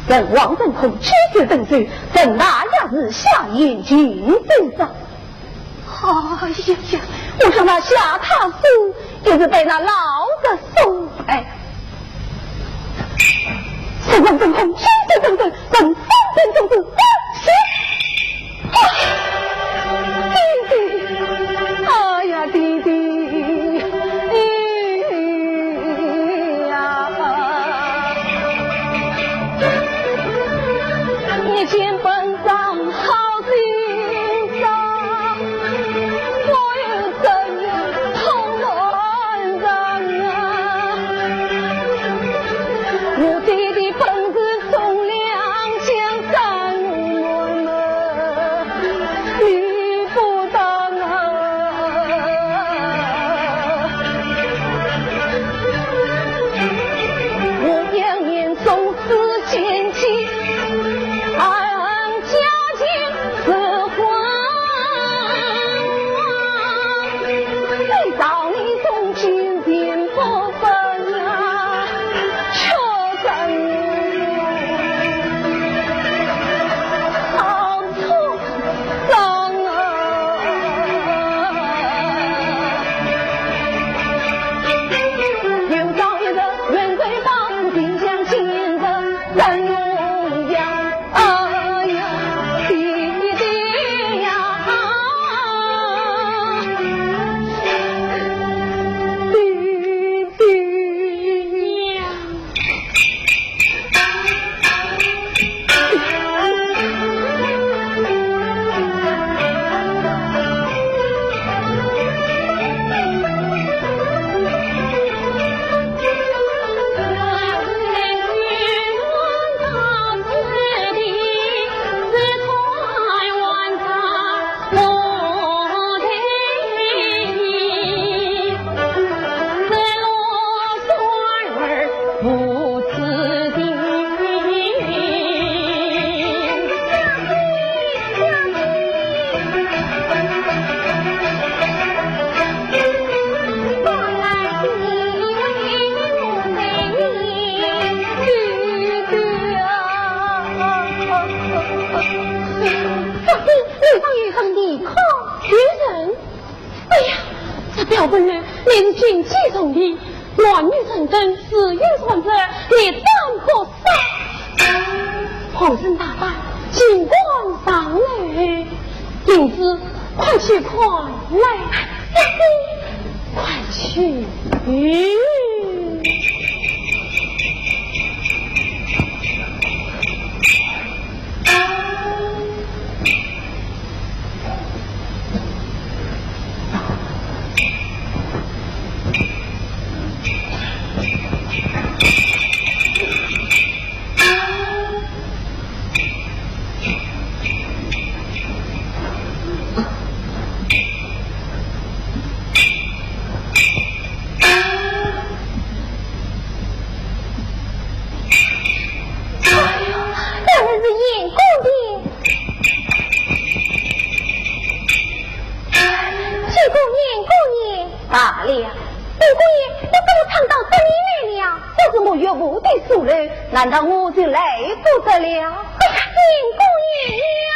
人王正空屈指等罪，等那亚日下眼睛身上。哎呀呀！我上那下榻时，就是被那老的送来。神王正空屈指等罪，等三天总是弟弟，哎呀弟弟呀！你见本上好心伤，我有怎样痛乱人啊！我弟弟本是忠良江山我们理不当啊！我2年总是前妻。安家小本人你是军机从的，乱女成真，死于传者，你当可杀。皇上大胆，请官上来，因此快去快来，快去。大了，五姑爷，你怎么唱到这里来了？这是我岳母的书人，难道我就来不得了？哎呀，五姑爷呀！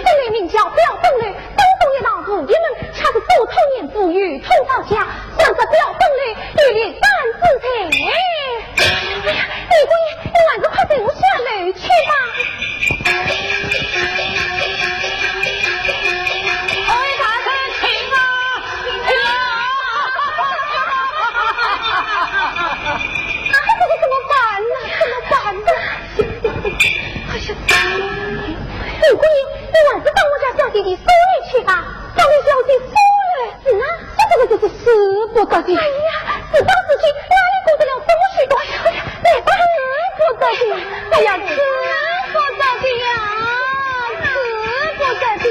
这位名叫表本人，东东一老子一门，恰是多头年富裕，通到家，想着表本人与你担子财。哎呀，五姑爷，你还是快带我下楼去吧。五姑爷，你还是当我家小弟弟送你去吧。当你小弟送了，是啊，这个就是死不得的。哎呀，这当事情哪里顾得了这么许多？哎呀，那不不得的，哎呀，死不得的呀，死不得的。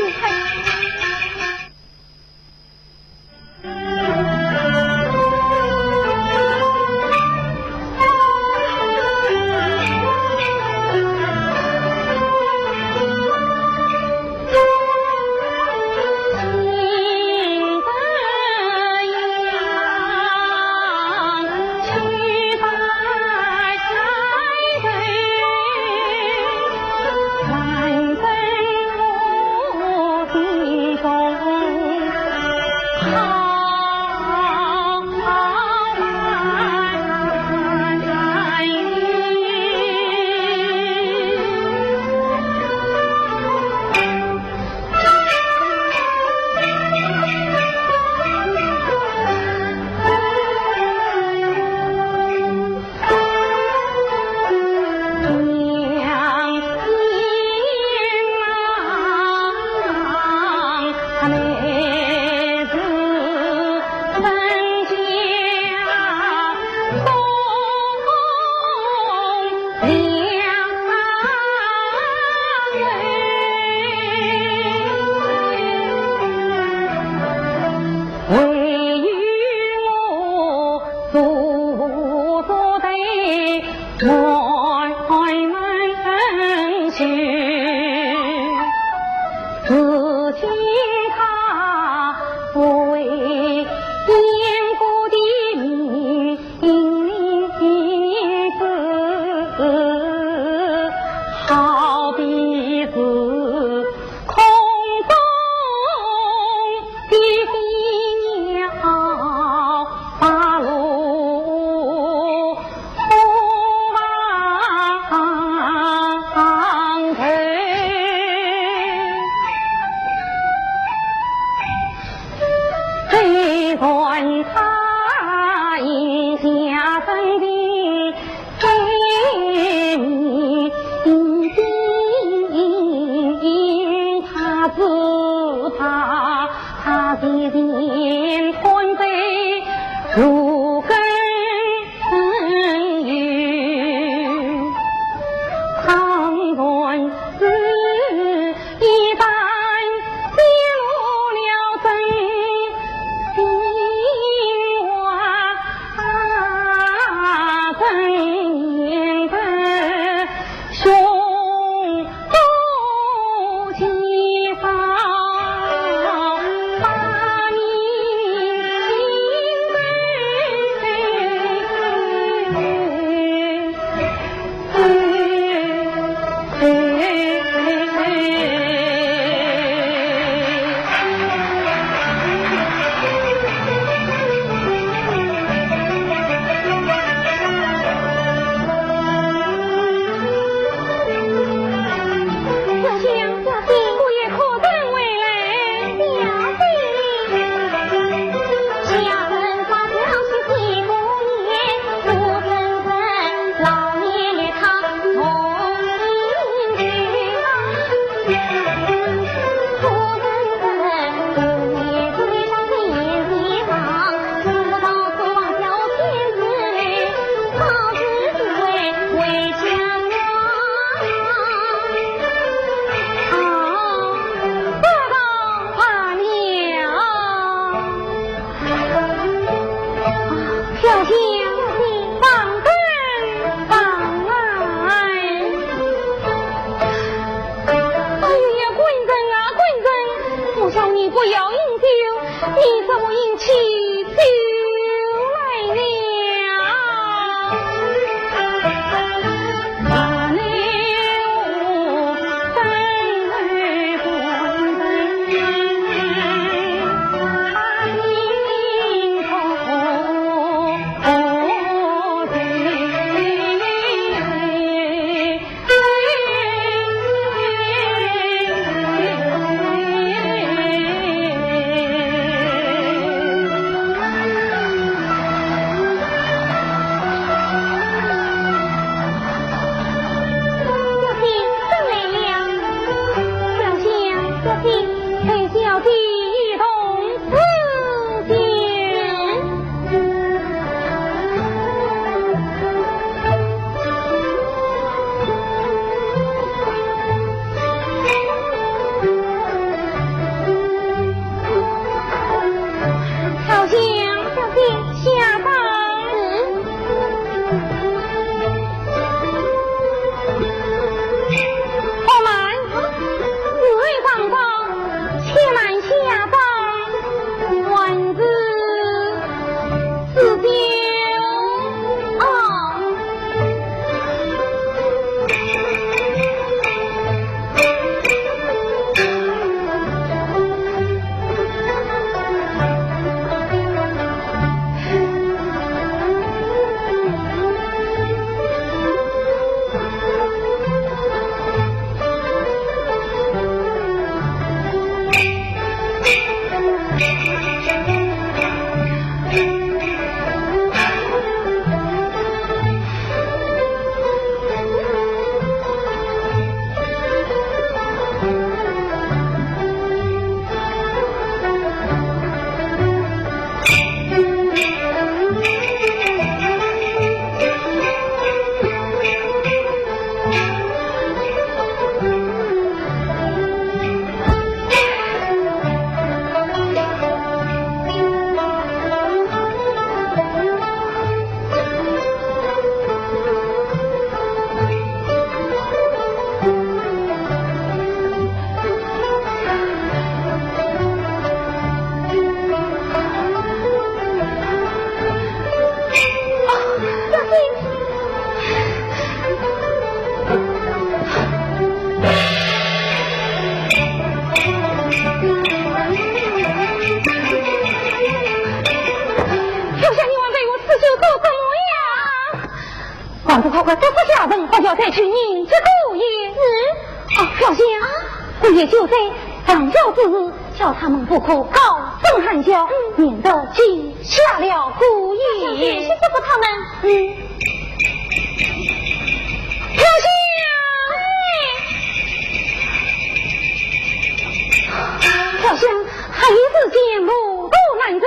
小心放根放来。哎呀，滚人啊滚人！我叫你不要饮酒，你怎么饮起酒来了？快不是下人，我要再去迎接姑爷。小仙，姑爷就在当交之日，叫他们不可高声喊叫，免得惊吓了姑爷。小仙，师傅他们。小仙，小仙，孩子见母都难追，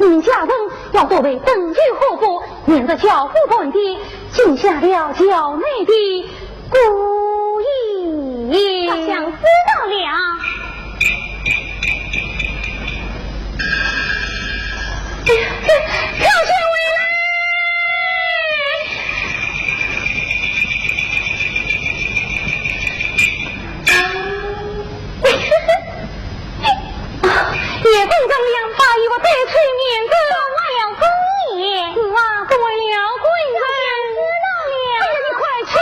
你家人要多为等局后补，免得脚步断跌，惊吓了娇美的姑爷。小香知道了。小仙回来！叶公丈娘把我带去面子，我要姑爷。是啊，对了，贵人知道了。哎呀，你快去！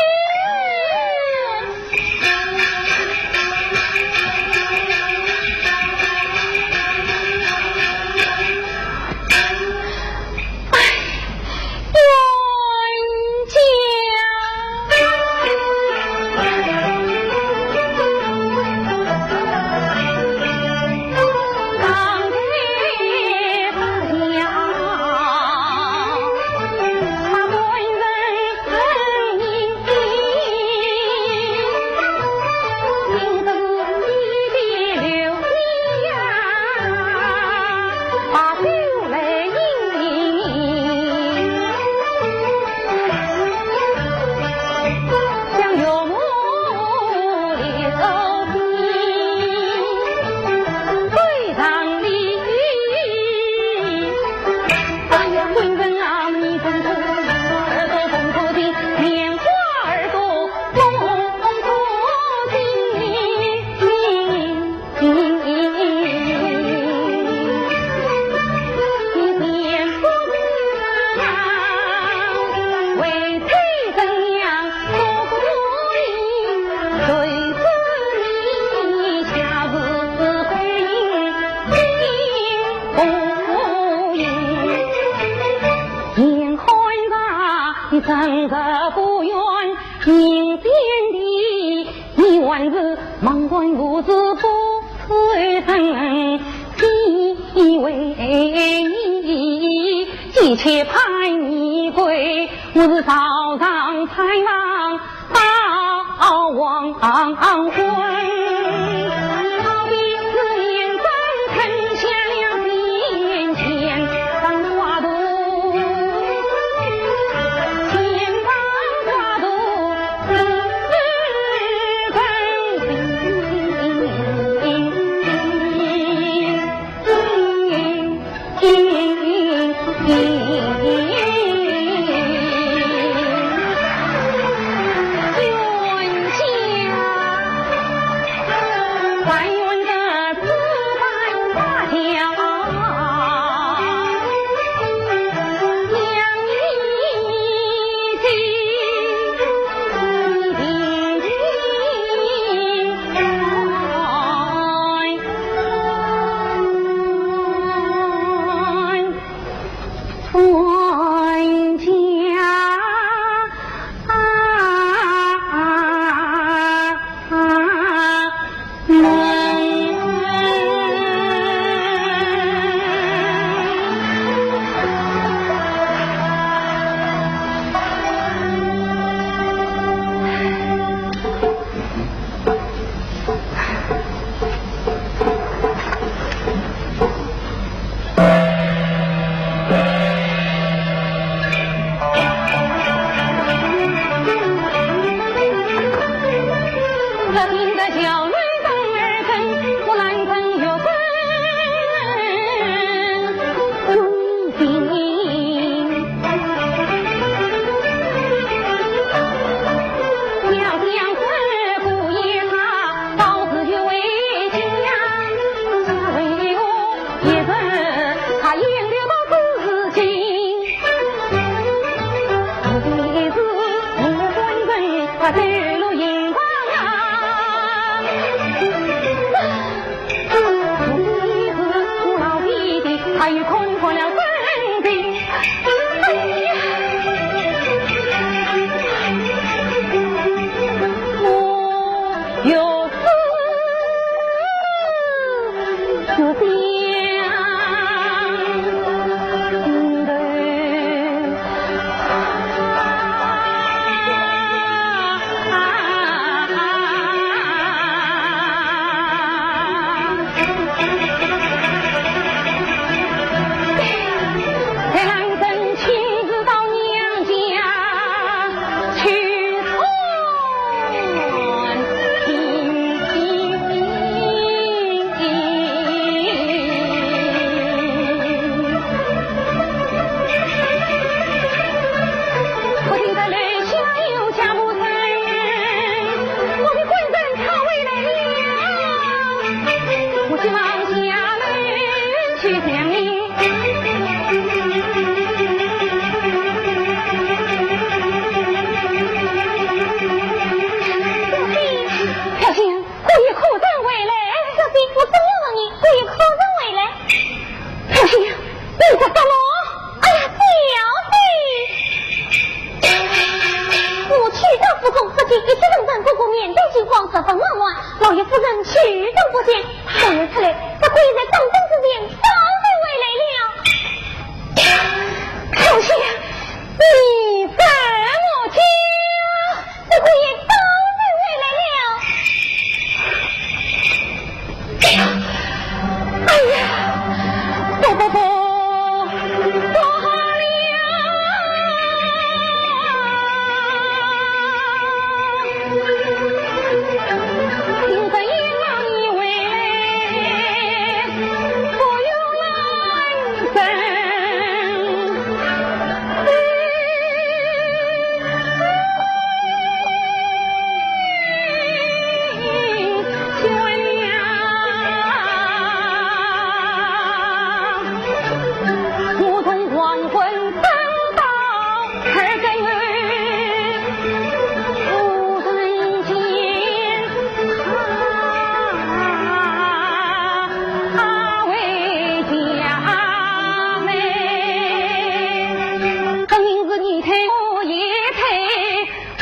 是真的不愿明天的，你万日忙关无知不催生，以为你急切派你归，我是早上才郎到王婚。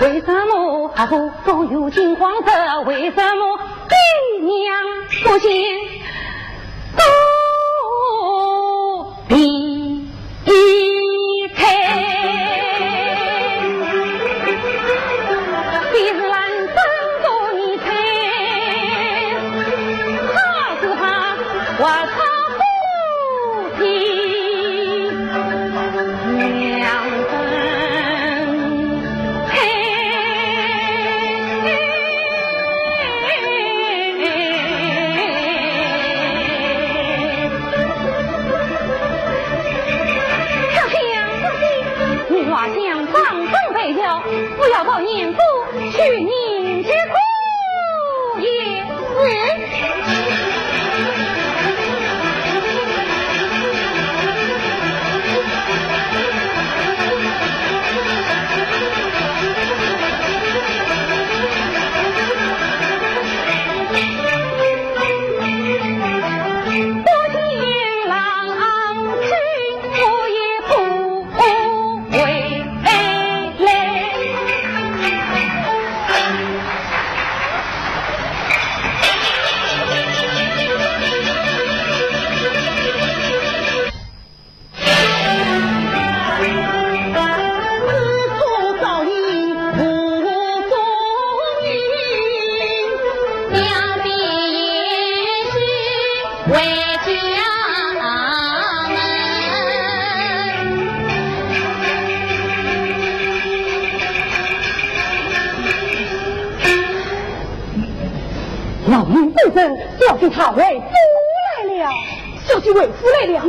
为什么还不都有惊慌着？为什么爹娘不见都离开？彼时兰生多你猜，他是怕我他不听两分配。小香不行，女娃将长风背教，不要到年夫去宁之苦也。老命不争，小姐她为夫来了，小姐为夫来了。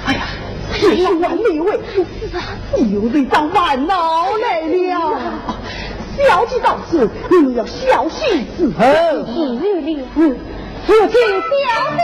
哎呀，这是完美为夫又这张烦恼来了。小姐到此，你们要小心伺候。父亲小弟。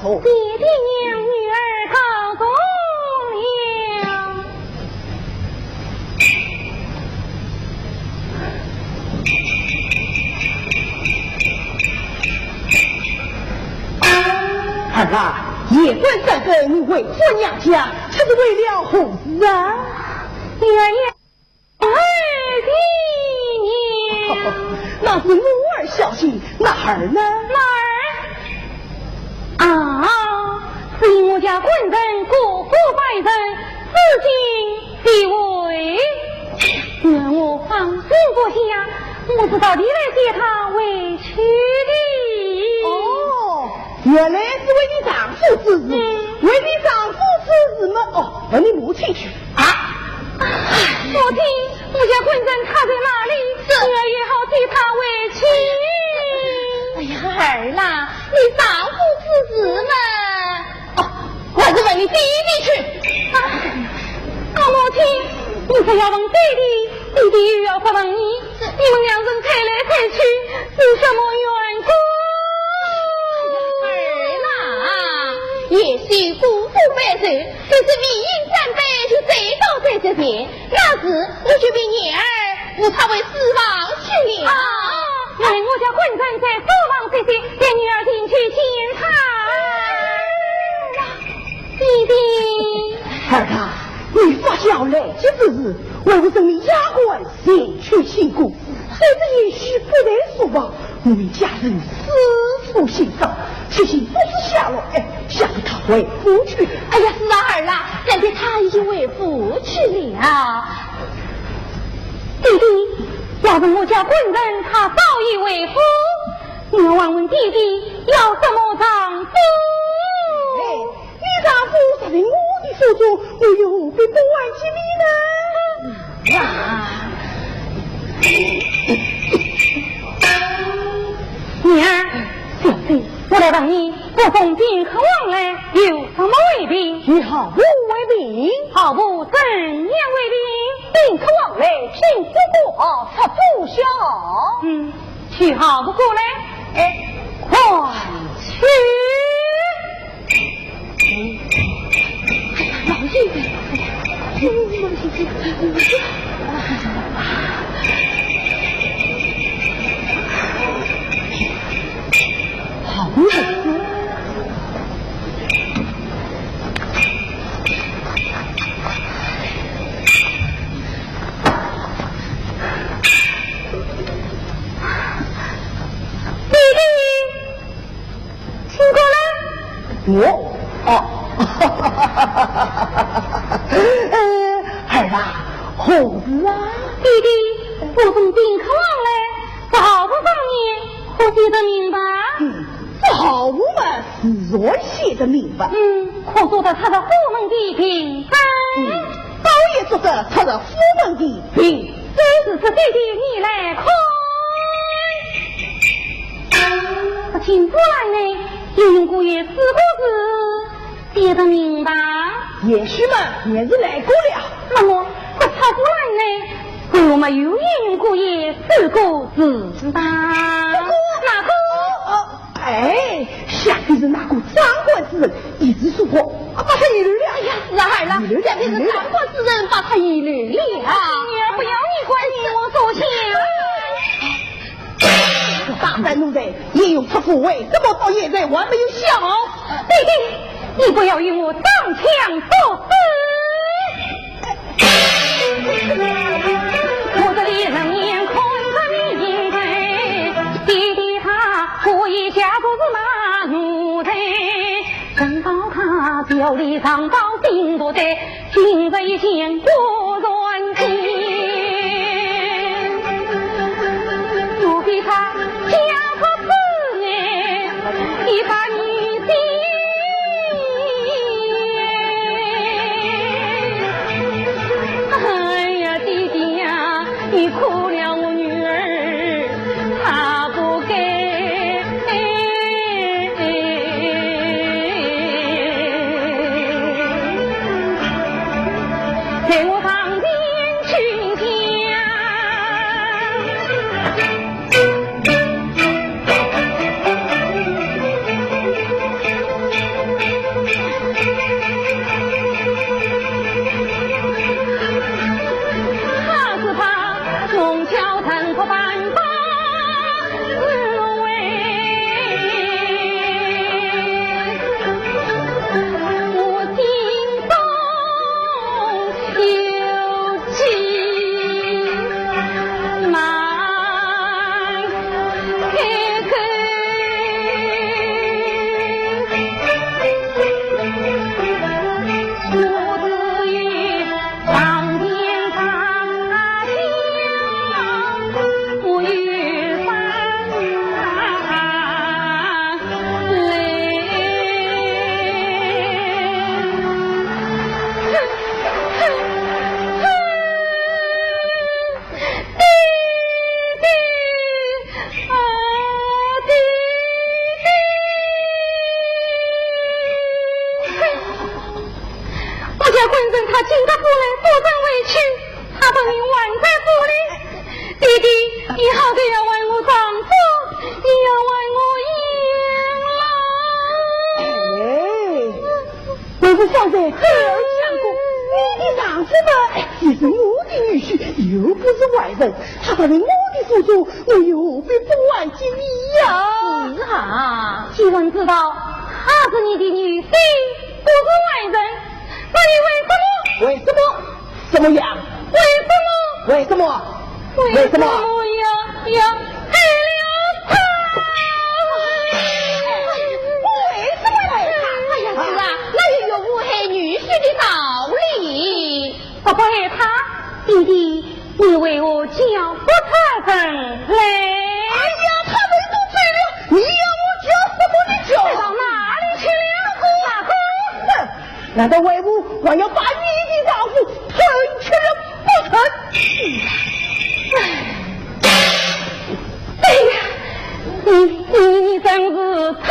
爹爹娘女儿告终了。儿啊，也算三个你为父娘家，这是为了后子啊。女儿也儿的娘，那是母儿孝心，那儿呢？哪儿？啊，是因我家官人过国拜人，自己地位，愿我放心不下，我知道你来接他委屈的。哦，原来是为你丈夫之事，为你丈夫之事嘛。哦，问你母亲去啊。母亲，我家官人他在哪里？女儿也好替他委屈。哎呀，儿啦，你丈夫之事嘛。哦，我是问你弟弟去。母亲，你是要问弟弟，弟弟又要不问你，你们两人猜来猜去，是什么缘故？也许姑父百岁，可是明英三辈就醉倒在这边，那时我就被年儿误他为死亡去了。原来我家混战在死亡这些，带女儿进去见他。弟弟，儿啊，你发小来接之日，为我生命压官献去亲故，谁知也许不得所望，我们家人四处寻找，却行不知下落，想必他为夫去。哎呀，是啊儿啦，但见他已经为夫去了。弟弟，要问我家混人，他早已为夫，你要问问弟弟要什么丈夫？你丈夫在我的手中，我又必不忘记你呢。女儿，小弟，我来问你，我从兵和往来有什么为病？你毫无为病，毫无怎样为病？兵可往来，贫富不好，他不孝。去好不过来，快去！老爷子，好日子。弟弟，请过来。儿啊，猴子啊，弟弟，我从兵科往来，早不方面，可记得明白？这好母嘛，是若写的明白。可做得他的夫门的平安。倒也做得他的夫门的平。这是弟弟你来看。不请出来呢，又用姑爷四个字写得明白。也许嘛，也是来过了。那么不抄出来呢，为我们有用姑爷四个字吧。哪个？下辈子那个掌管之人一直说过，把他遗留了。哎呀，是啊儿啦，下辈子掌管之人把他遗留了。女儿不要你管你，我所想。大胆奴才也有他父位，怎么到现在还没有想好？弟弟，你不要与我当枪作死。我这里人眼空着你应对，弟弟他故意假作是马奴才，等到他表里上报心不得，今日一见果然心。若比他假作是呢，一把你心。哎呀，弟弟呀，你哭了我女儿，她不该。在我旁边去讲。他是怕弄巧成拙办法自为，我心中有气满开口。我只愿上天上下，我与凡我家混人他进得不能，多真委屈，他把你挽在府里，弟弟，你好歹要为我丈夫，你要为我养老。我是想在这儿相公，你的丈夫嘛，也是我的女婿，又不是外人，他到了我的府中，我又必不忘记你呀。是啊，既然知道他是你的女婿，不是外人，那你为什么？怎么样？为什么为什么要害了他？为什么害他？哎呀，是啊，那也有误害女婿的道理。不害他，弟弟，你为我叫不他人来。哎呀，他没动嘴了，你要我叫什么你叫？到哪里去了？大哥，难道为母还要把你的丈夫成全了不成？哎呀，你真是贪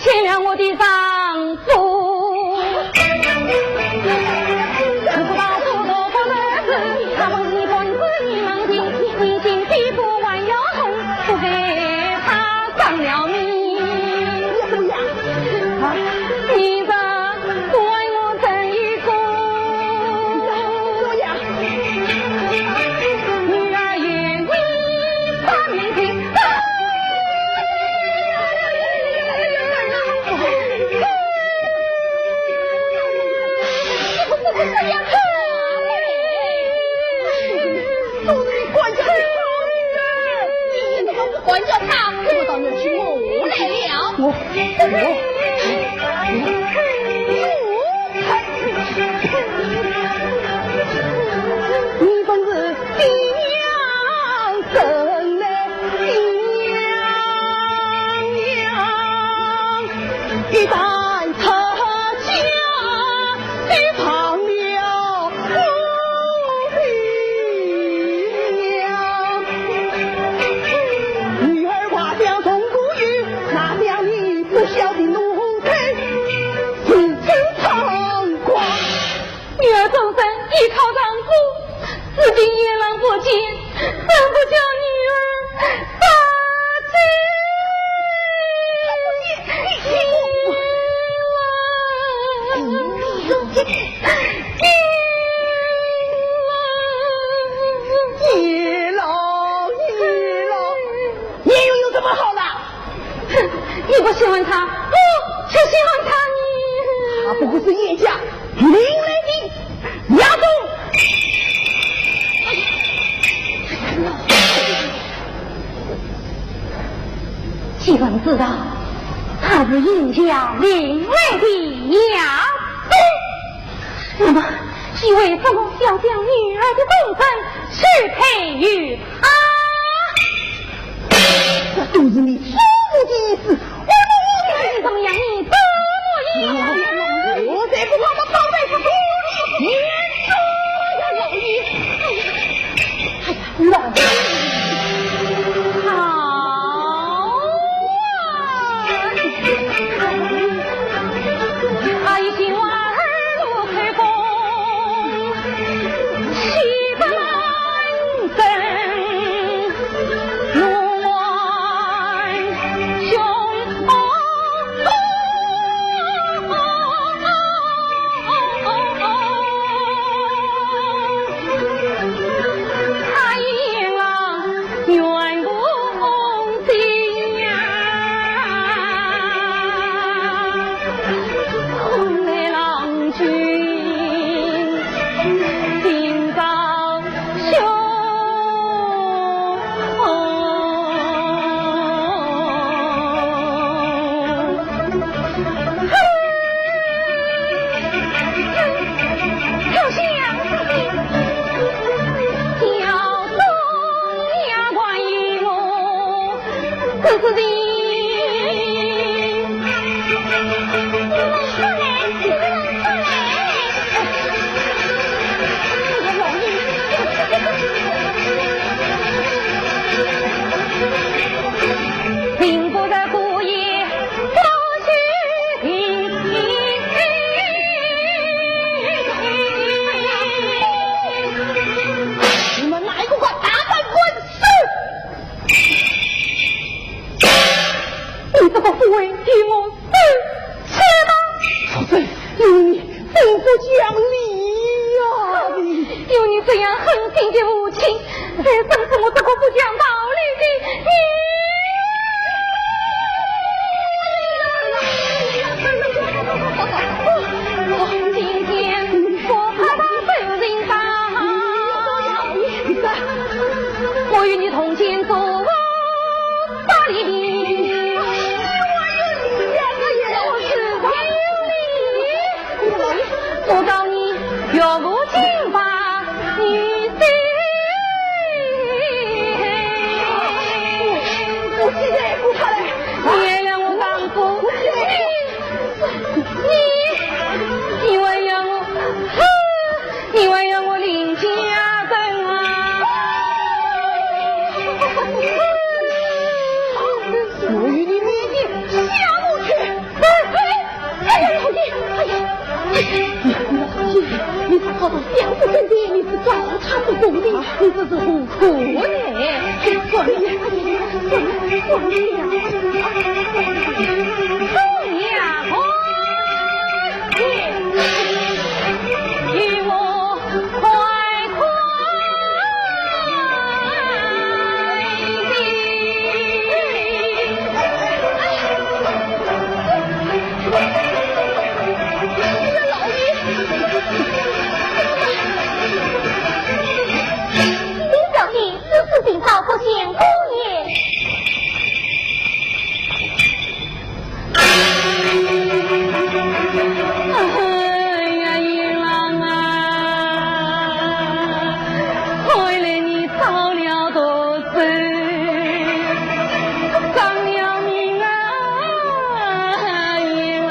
欠了我的丈夫。不知道多多不得志，他问你本事你能听，你今皮肤还要红，不给他丧了命。怎么样？你这为我争一个，怎么样？女儿愿你把命听。管教他，怎么到那去我来了？你本是爹娘生来娘，一旦他家就胖了不平娘。女儿花香送古语，那娘你不孝的奴才，自知猖狂。女儿终身依靠丈夫，自己也能不见，怎不叫女儿大叶老，你又有什么好了？你不喜欢他，我却喜欢他你。他不过是叶家领来的丫头。既然知道他是叶家领来的丫头，那么你为什么要将女儿的终身许配于他？这都是你祖母的意思，你怎么样？你怎么样？我再不把他当在是你老爷！哎呀，老爷！好啊！一心娃儿路开弓，气不难伸，路弯胸。心结无情，真是我这个不讲道理的你。今天我怕到手心上，我与你同前走大理里，我是天有理，我告你岳母金发女婿。我现在不怕了，你原谅我丈夫，你原谅我，你原谅我林家人啊！我与你面见下路去。哎呀，老爷，哎呀，老爷，你是好相夫兄弟，你是早产的功力，你这是何苦呢？算了，与我快快林小弟私自禀报不见公爷。哎呀，银郎啊，回来你造了多罪，丧了命啊，银郎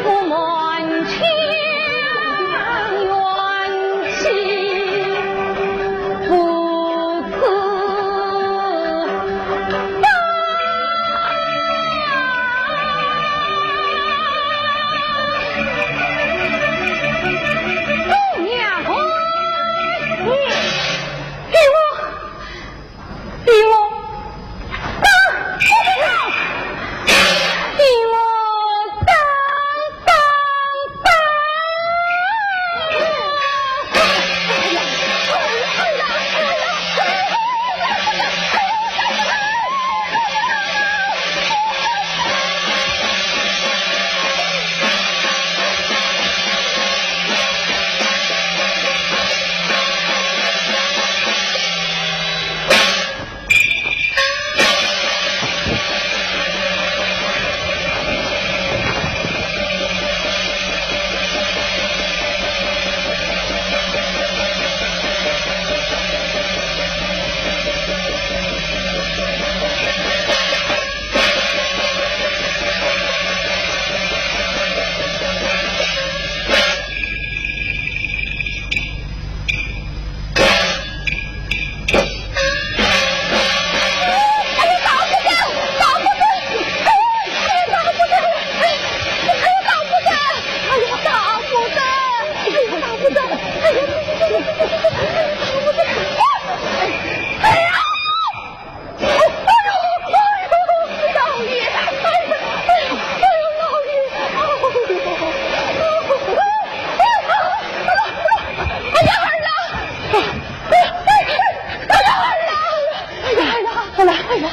我满腔怨气不自拔，姑娘快，给我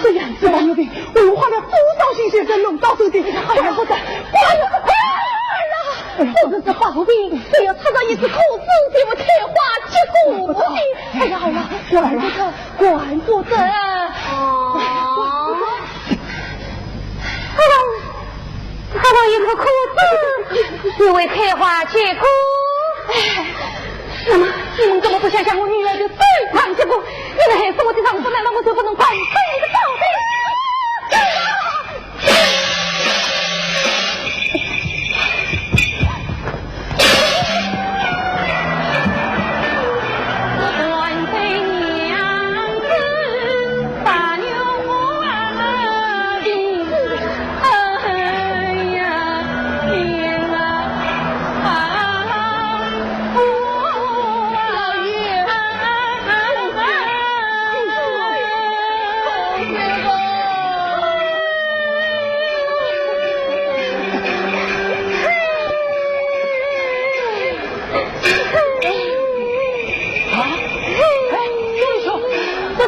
这样子吧，有病！我又花了多少心血才弄到这里？哎呀，我的，我这是暴病，只要插上一支口子，给我开花结果不行。哎呀，管不得。插上一颗口子，只为开花结果。那么你们怎么不想想我女儿的悲惨结果？你们还是我这场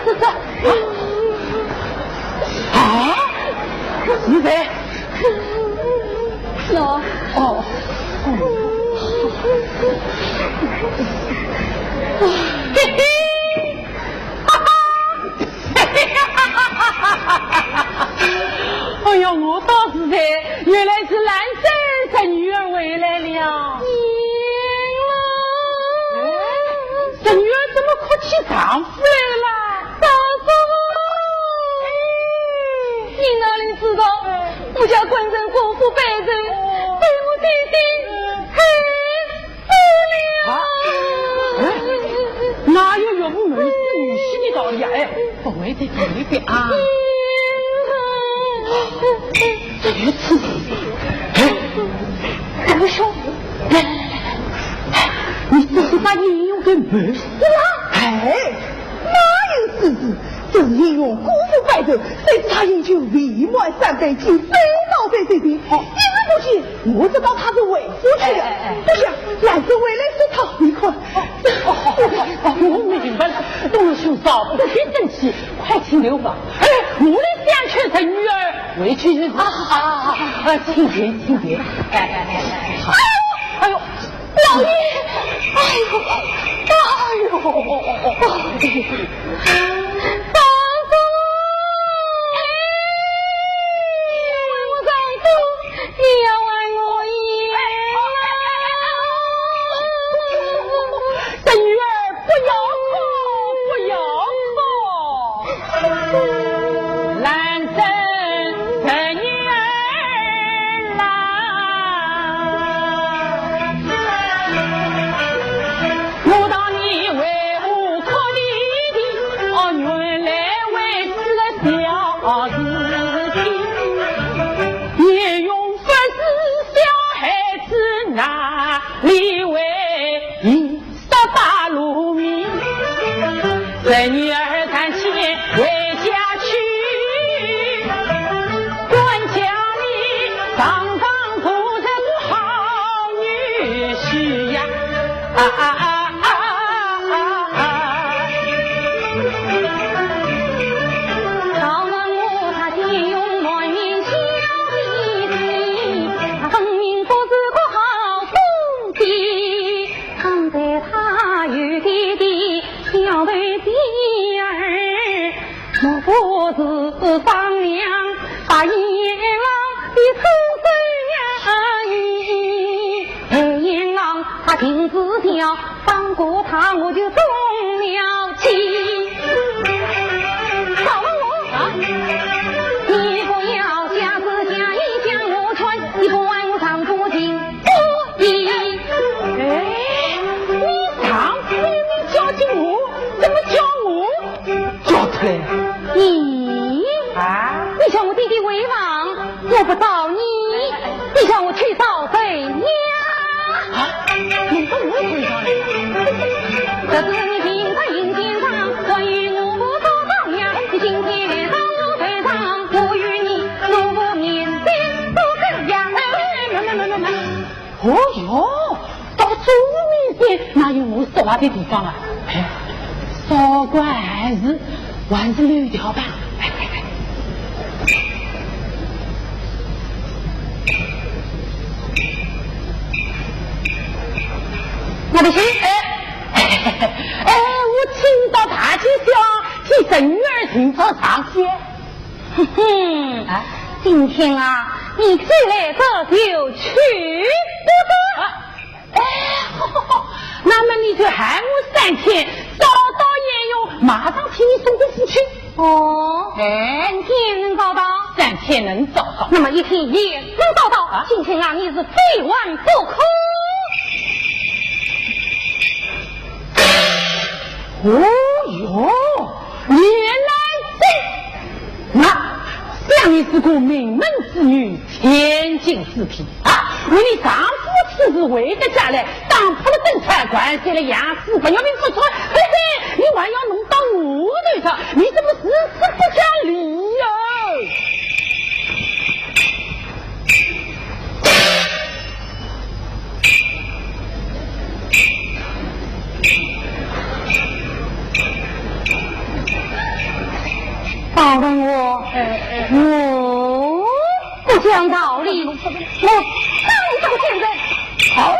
这。啊？是谁？是哦。哦。嘿嘿，哈哈，嘿嘿哈哈哈哈哈哈！哎呀，我倒是猜，原来是兰生这女儿回来了。这女儿怎么哭起丈夫来了？大叔，你哪里知道？我家官人国父败人，被我弟弟害死了。哪有岳母没死女婿的道理？哎，不会的，不会的啊！如此，怎么说？来，你这是把应用给没死了？哎，哪有此事？这是应用辜负败者，谁知他饮酒未满3杯，竟飞到在这边。一日不见，我知道他是为夫去了。不想兰生回来是讨一块。我明白了，东兄嫂不必生气，快请留吧。哎，我的想劝这女儿回去日子。请便，请便。好。哎呦，老爷，大叔，我丈夫，你要还我一这女儿不要哭，兰生这女儿啦，我当你为我可怜的，原来为是个小事情，也用不是小孩子哪里为一18路米，这女儿赶前回家去，管家里刚刚做这个好女婿呀！到了我他借用满面笑的嘴，他分明不是个好夫妻。看在他有弟弟小头弟儿，莫不是商量把阎王的出手语。哎，阎王他听自叫，放过他我就中了气。好了我，你不要假子假意将我穿，你不爱我丈夫情不义。哎，你丈夫你叫进我，怎么叫我？叫出来你你叫我弟弟为王，我不找你，你叫我去找谁呀？你到我身上来。这是你平常银钱上，关于我不做榜样，你今天到我腿上，我与你如果面对都这样。哦哟，到中面前哪有我说话的地方啊？哎，少管还是留条吧。我的心，我请到大街上替这女儿寻找上去。哼哼，今天啊，你既来这就去不得。好，那么你就喊我3天，找到也有，马上替你送回府去。哦，3天能找到？3天能找到。那么1天也能找到。今天啊，你是非完不可。哦哟，原来这像你是个名门之女，天经之体啊！为你丈夫此时回得家来，当铺了政策，关系了杨氏，不要命不错，嘿嘿，你还要弄到我头上，你怎么事事不讲理呀？报问我，不讲道理，我当你这个贱人！好。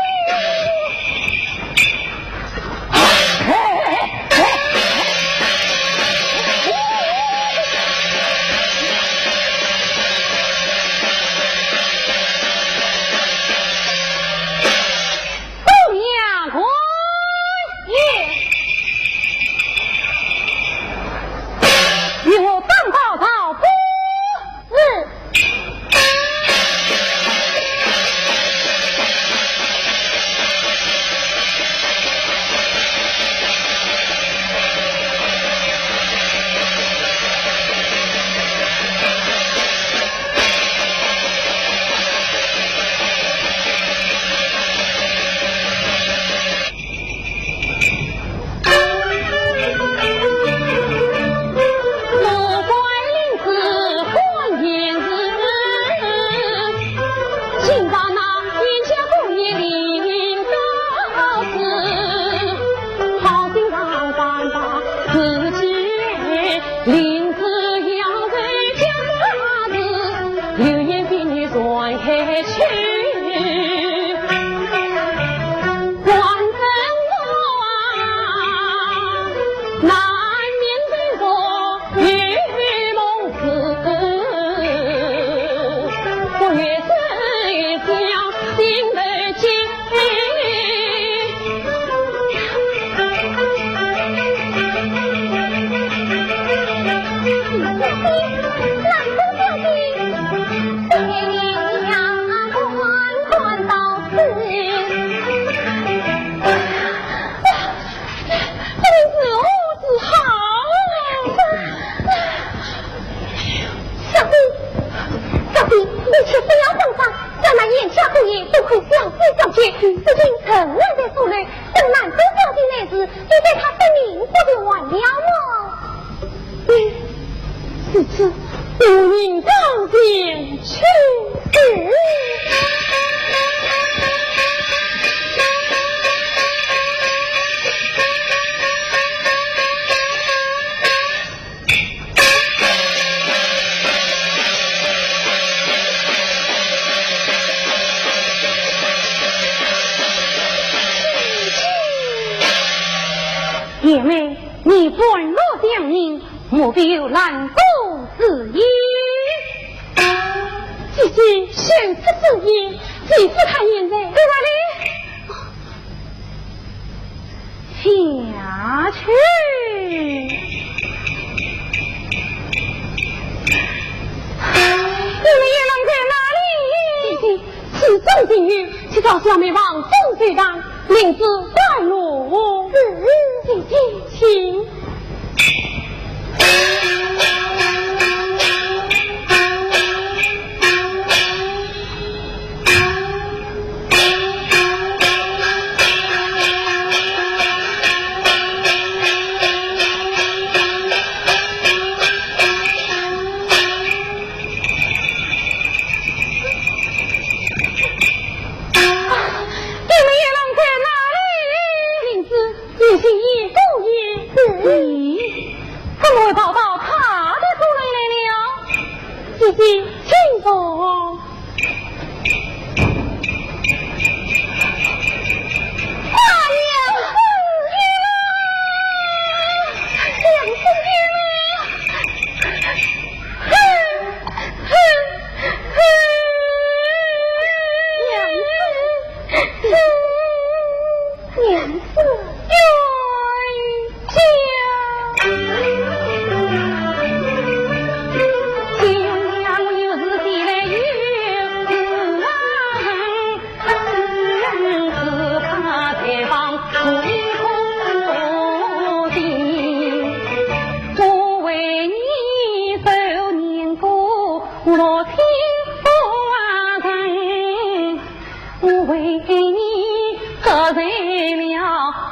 姐妹，你转若将命，目标难度自意。姐姐宣此之意，几次看眼在哪里？下去。你们也能在哪里？姐姐，此中境遇，去找小妹王中队长，领子带路。姐姐，请。请坐。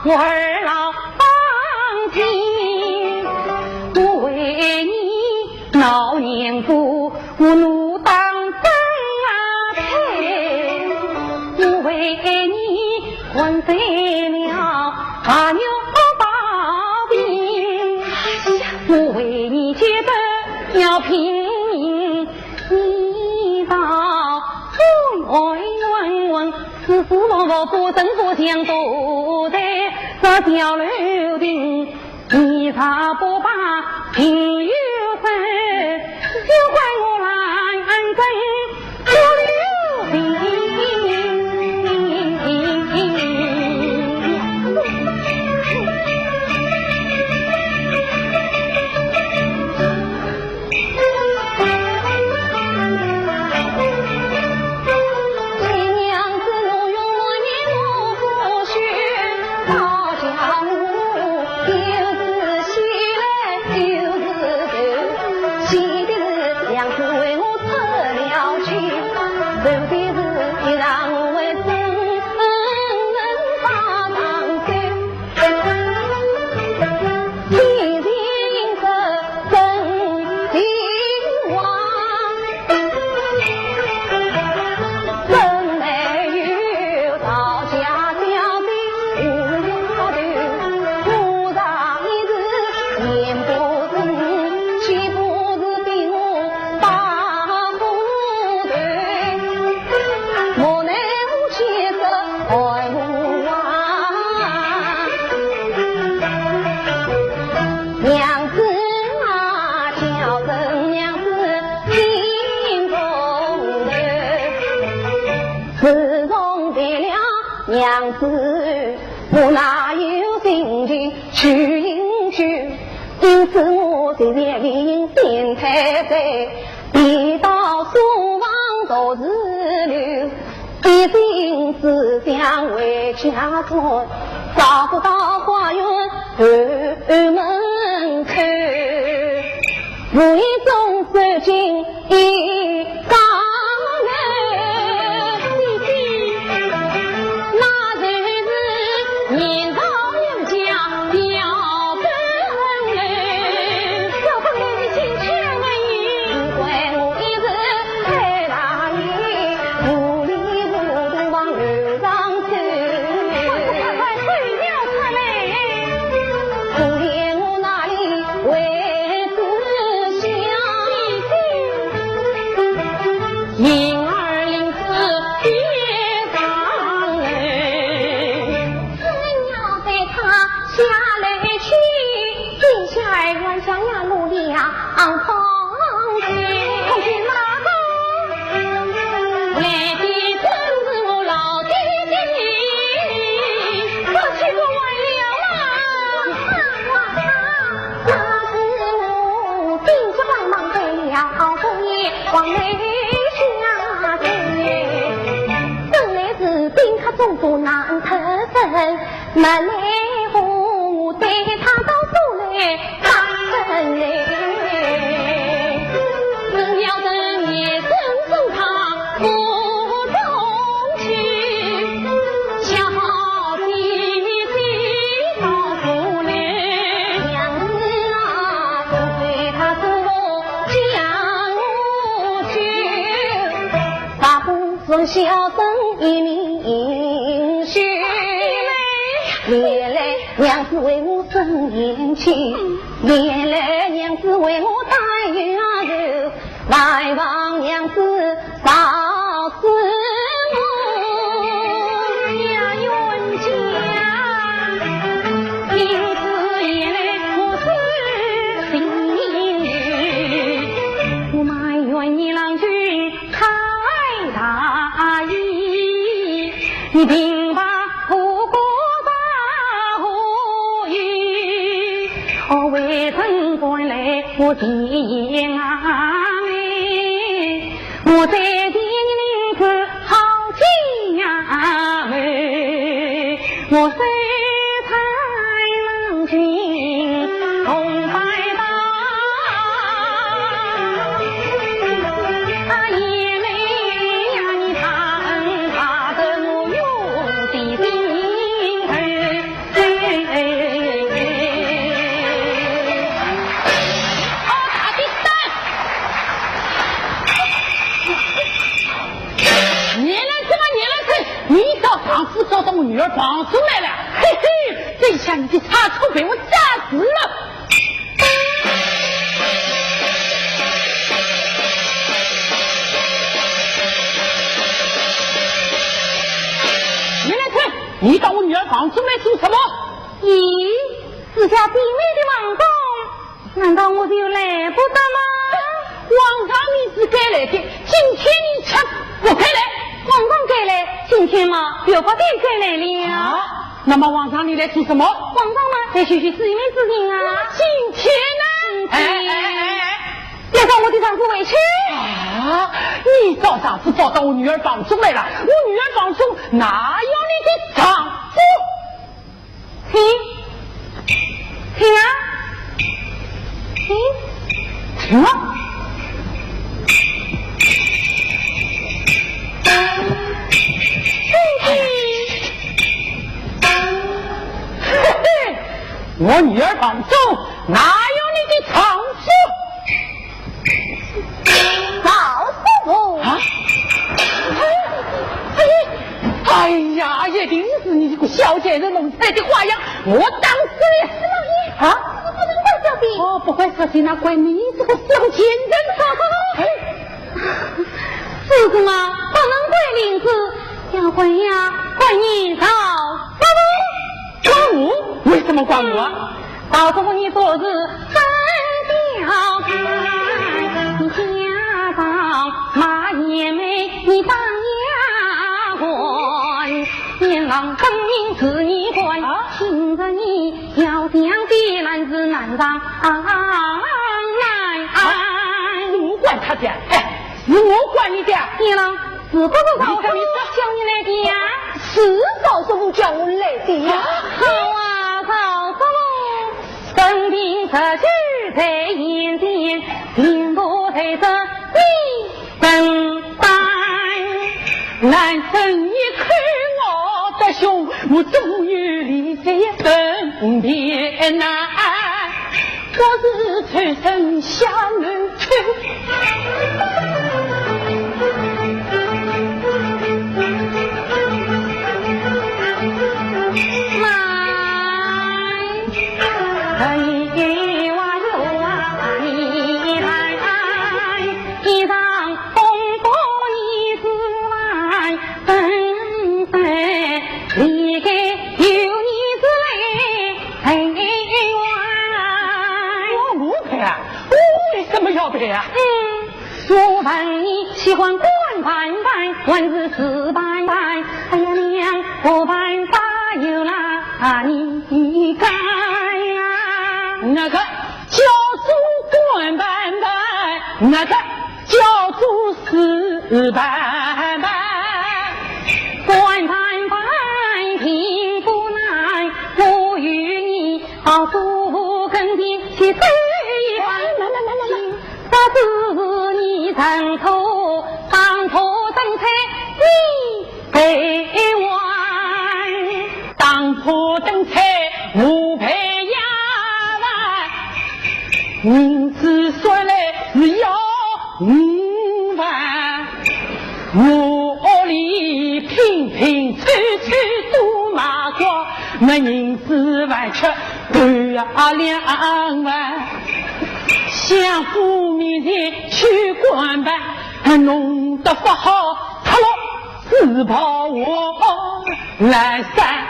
我儿老放心，我为你老年夫，我怒当真配，我为你混碎了把牛抱病，我为你觉得要拼命，你到问问，是我不争不相不得，这条路的你啥不把情有分，就怪我来争不留情。娘子，我哪有心情去饮酒？因此我在夜里心太醉，一到书房都是流，一心思想为家做，找不到花园后门口，无意中走进一家。门来我带他到府来打分来，只要等夜深送他府中去，小弟弟到府来，娘子啊，就对他说将我去，大部分小生一名婿。原来娘子为我生言情，原来娘子为我带冤仇，来望娘子告诉我家冤家，因此原来我是心里，我埋怨你郎君太大意，你并把为曾关来我的眼我在地名字好家门，我虽才郎君同拜到，也没呀你看他的我有的心上次找到我女儿绑出来了，嘿嘿，这下你的差错被我炸死了。咦，自家弟妹的王公，难道我就来不得吗？皇上你是该来的，今天你却不该来。王公该来，今天嘛又不得该来了。啊，那么皇上你来做什么？皇上嘛在学习姊妹之情啊。今天呢？别让我的丈夫委屈。啊！你找啥子跑到我女儿房中来了？我女儿房中哪有你的丈夫？听啊！听啊！我女儿房中哪有你的丈夫？老师傅啊！哎呀，一定是你这个小贱人弄出来的花样，我当死了！老爷啊！不能怪小弟，哦，不怪小弟，那怪你这个小贱人！是子嘛，不能怪林子，要怪呀，怪你找关我？为什么关我？告诉你昨日真调开，你家长马也没，你当牙关，阎王分明是你关，听着你要将的男子难让我管他的，是我管你的。你呢？是不是告诉我叫你来的呀？是老师傅叫我来的呀。好啊，告诉我，生病这句在眼前，并不对着你等待。男生一看我的胸，我终于理解分辨难。我是出身下流区。我问你喜欢官办办，还是事办办？哎呀娘，我办法有哪你该呀？那个叫做官办办，那个叫做事办办。官办办并不难，我与你到祖根边去走一番。这是你人头当头等菜你陪玩，当头等菜我陪呀玩，名字说来是要5万，我里平平处处都麻瓜，那银子完却半2万。相府面前去官办，弄得不好，他了只怕我来散。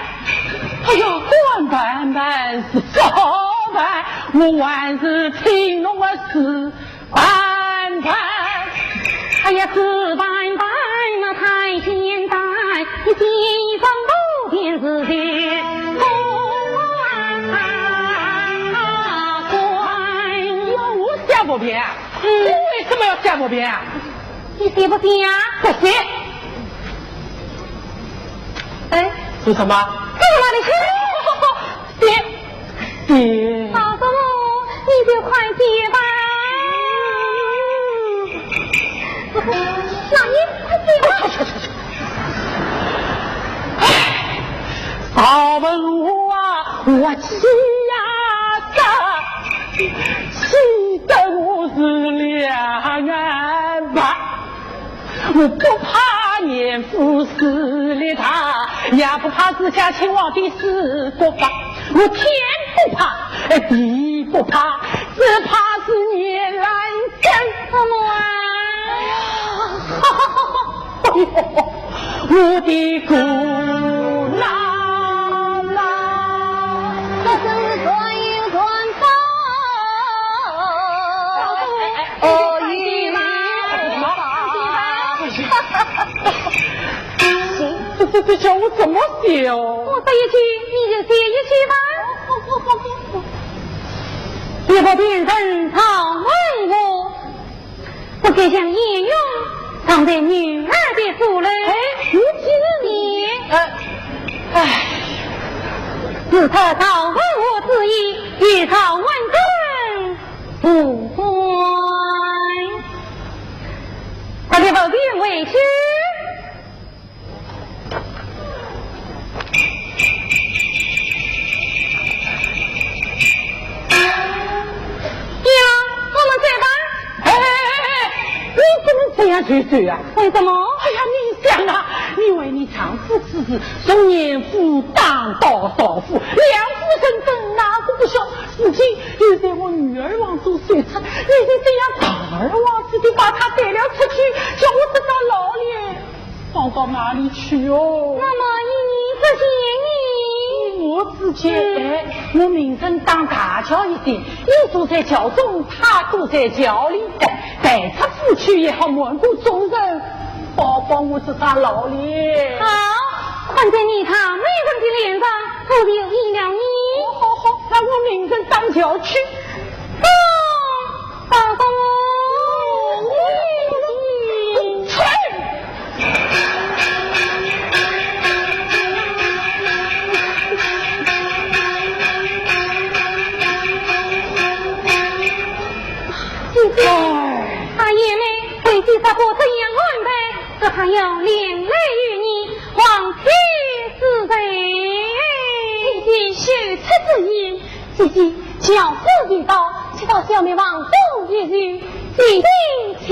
哎呀，官办办是不好办，我还是听侬的事办办。哎呀，事办办那太简单，你记上不便是的。写不遍，我为什么要写不遍？你写不写啊？不写。哎，说什么？这个哪里去？写。告诉我，你就快写吧。那你快写吧。哎，少问我啊，我气呀的。气得我是2元半，我不怕年富死了他，也不怕自家亲王的死国法，我天不怕，地不怕，只怕是年来真什么啊！哎呦，我的姑娘啊！这叫我怎么写哦？我说一句你就写一句吧。别不变成草问我，我该向叶勇藏在女儿的腹内。如今你自他草问我之意，与草问君不乖。他就不便委屈。这样去走啊？为什么？哎呀，你想啊，因为你丈夫此时从年夫当到少妇，两夫成真，哪个不晓？父亲又在我女儿王做随从，你就这样大而忘子的把她带了出去，叫我这到牢里放到哪里去哦？那么我之前我名声当大桥一点，你坐在桥中，他坐在桥里，带出府去也好，蒙古众人包帮我这大牢里。好，看在你他美人的脸上，我就依了你。好，那我名声当桥去。报告我，去。他爷们为计杀过怎样安排，这还要连累于你，皇天之罪。姐姐羞耻之言，姐姐教父遇到，直到小妹王中一日，必定起。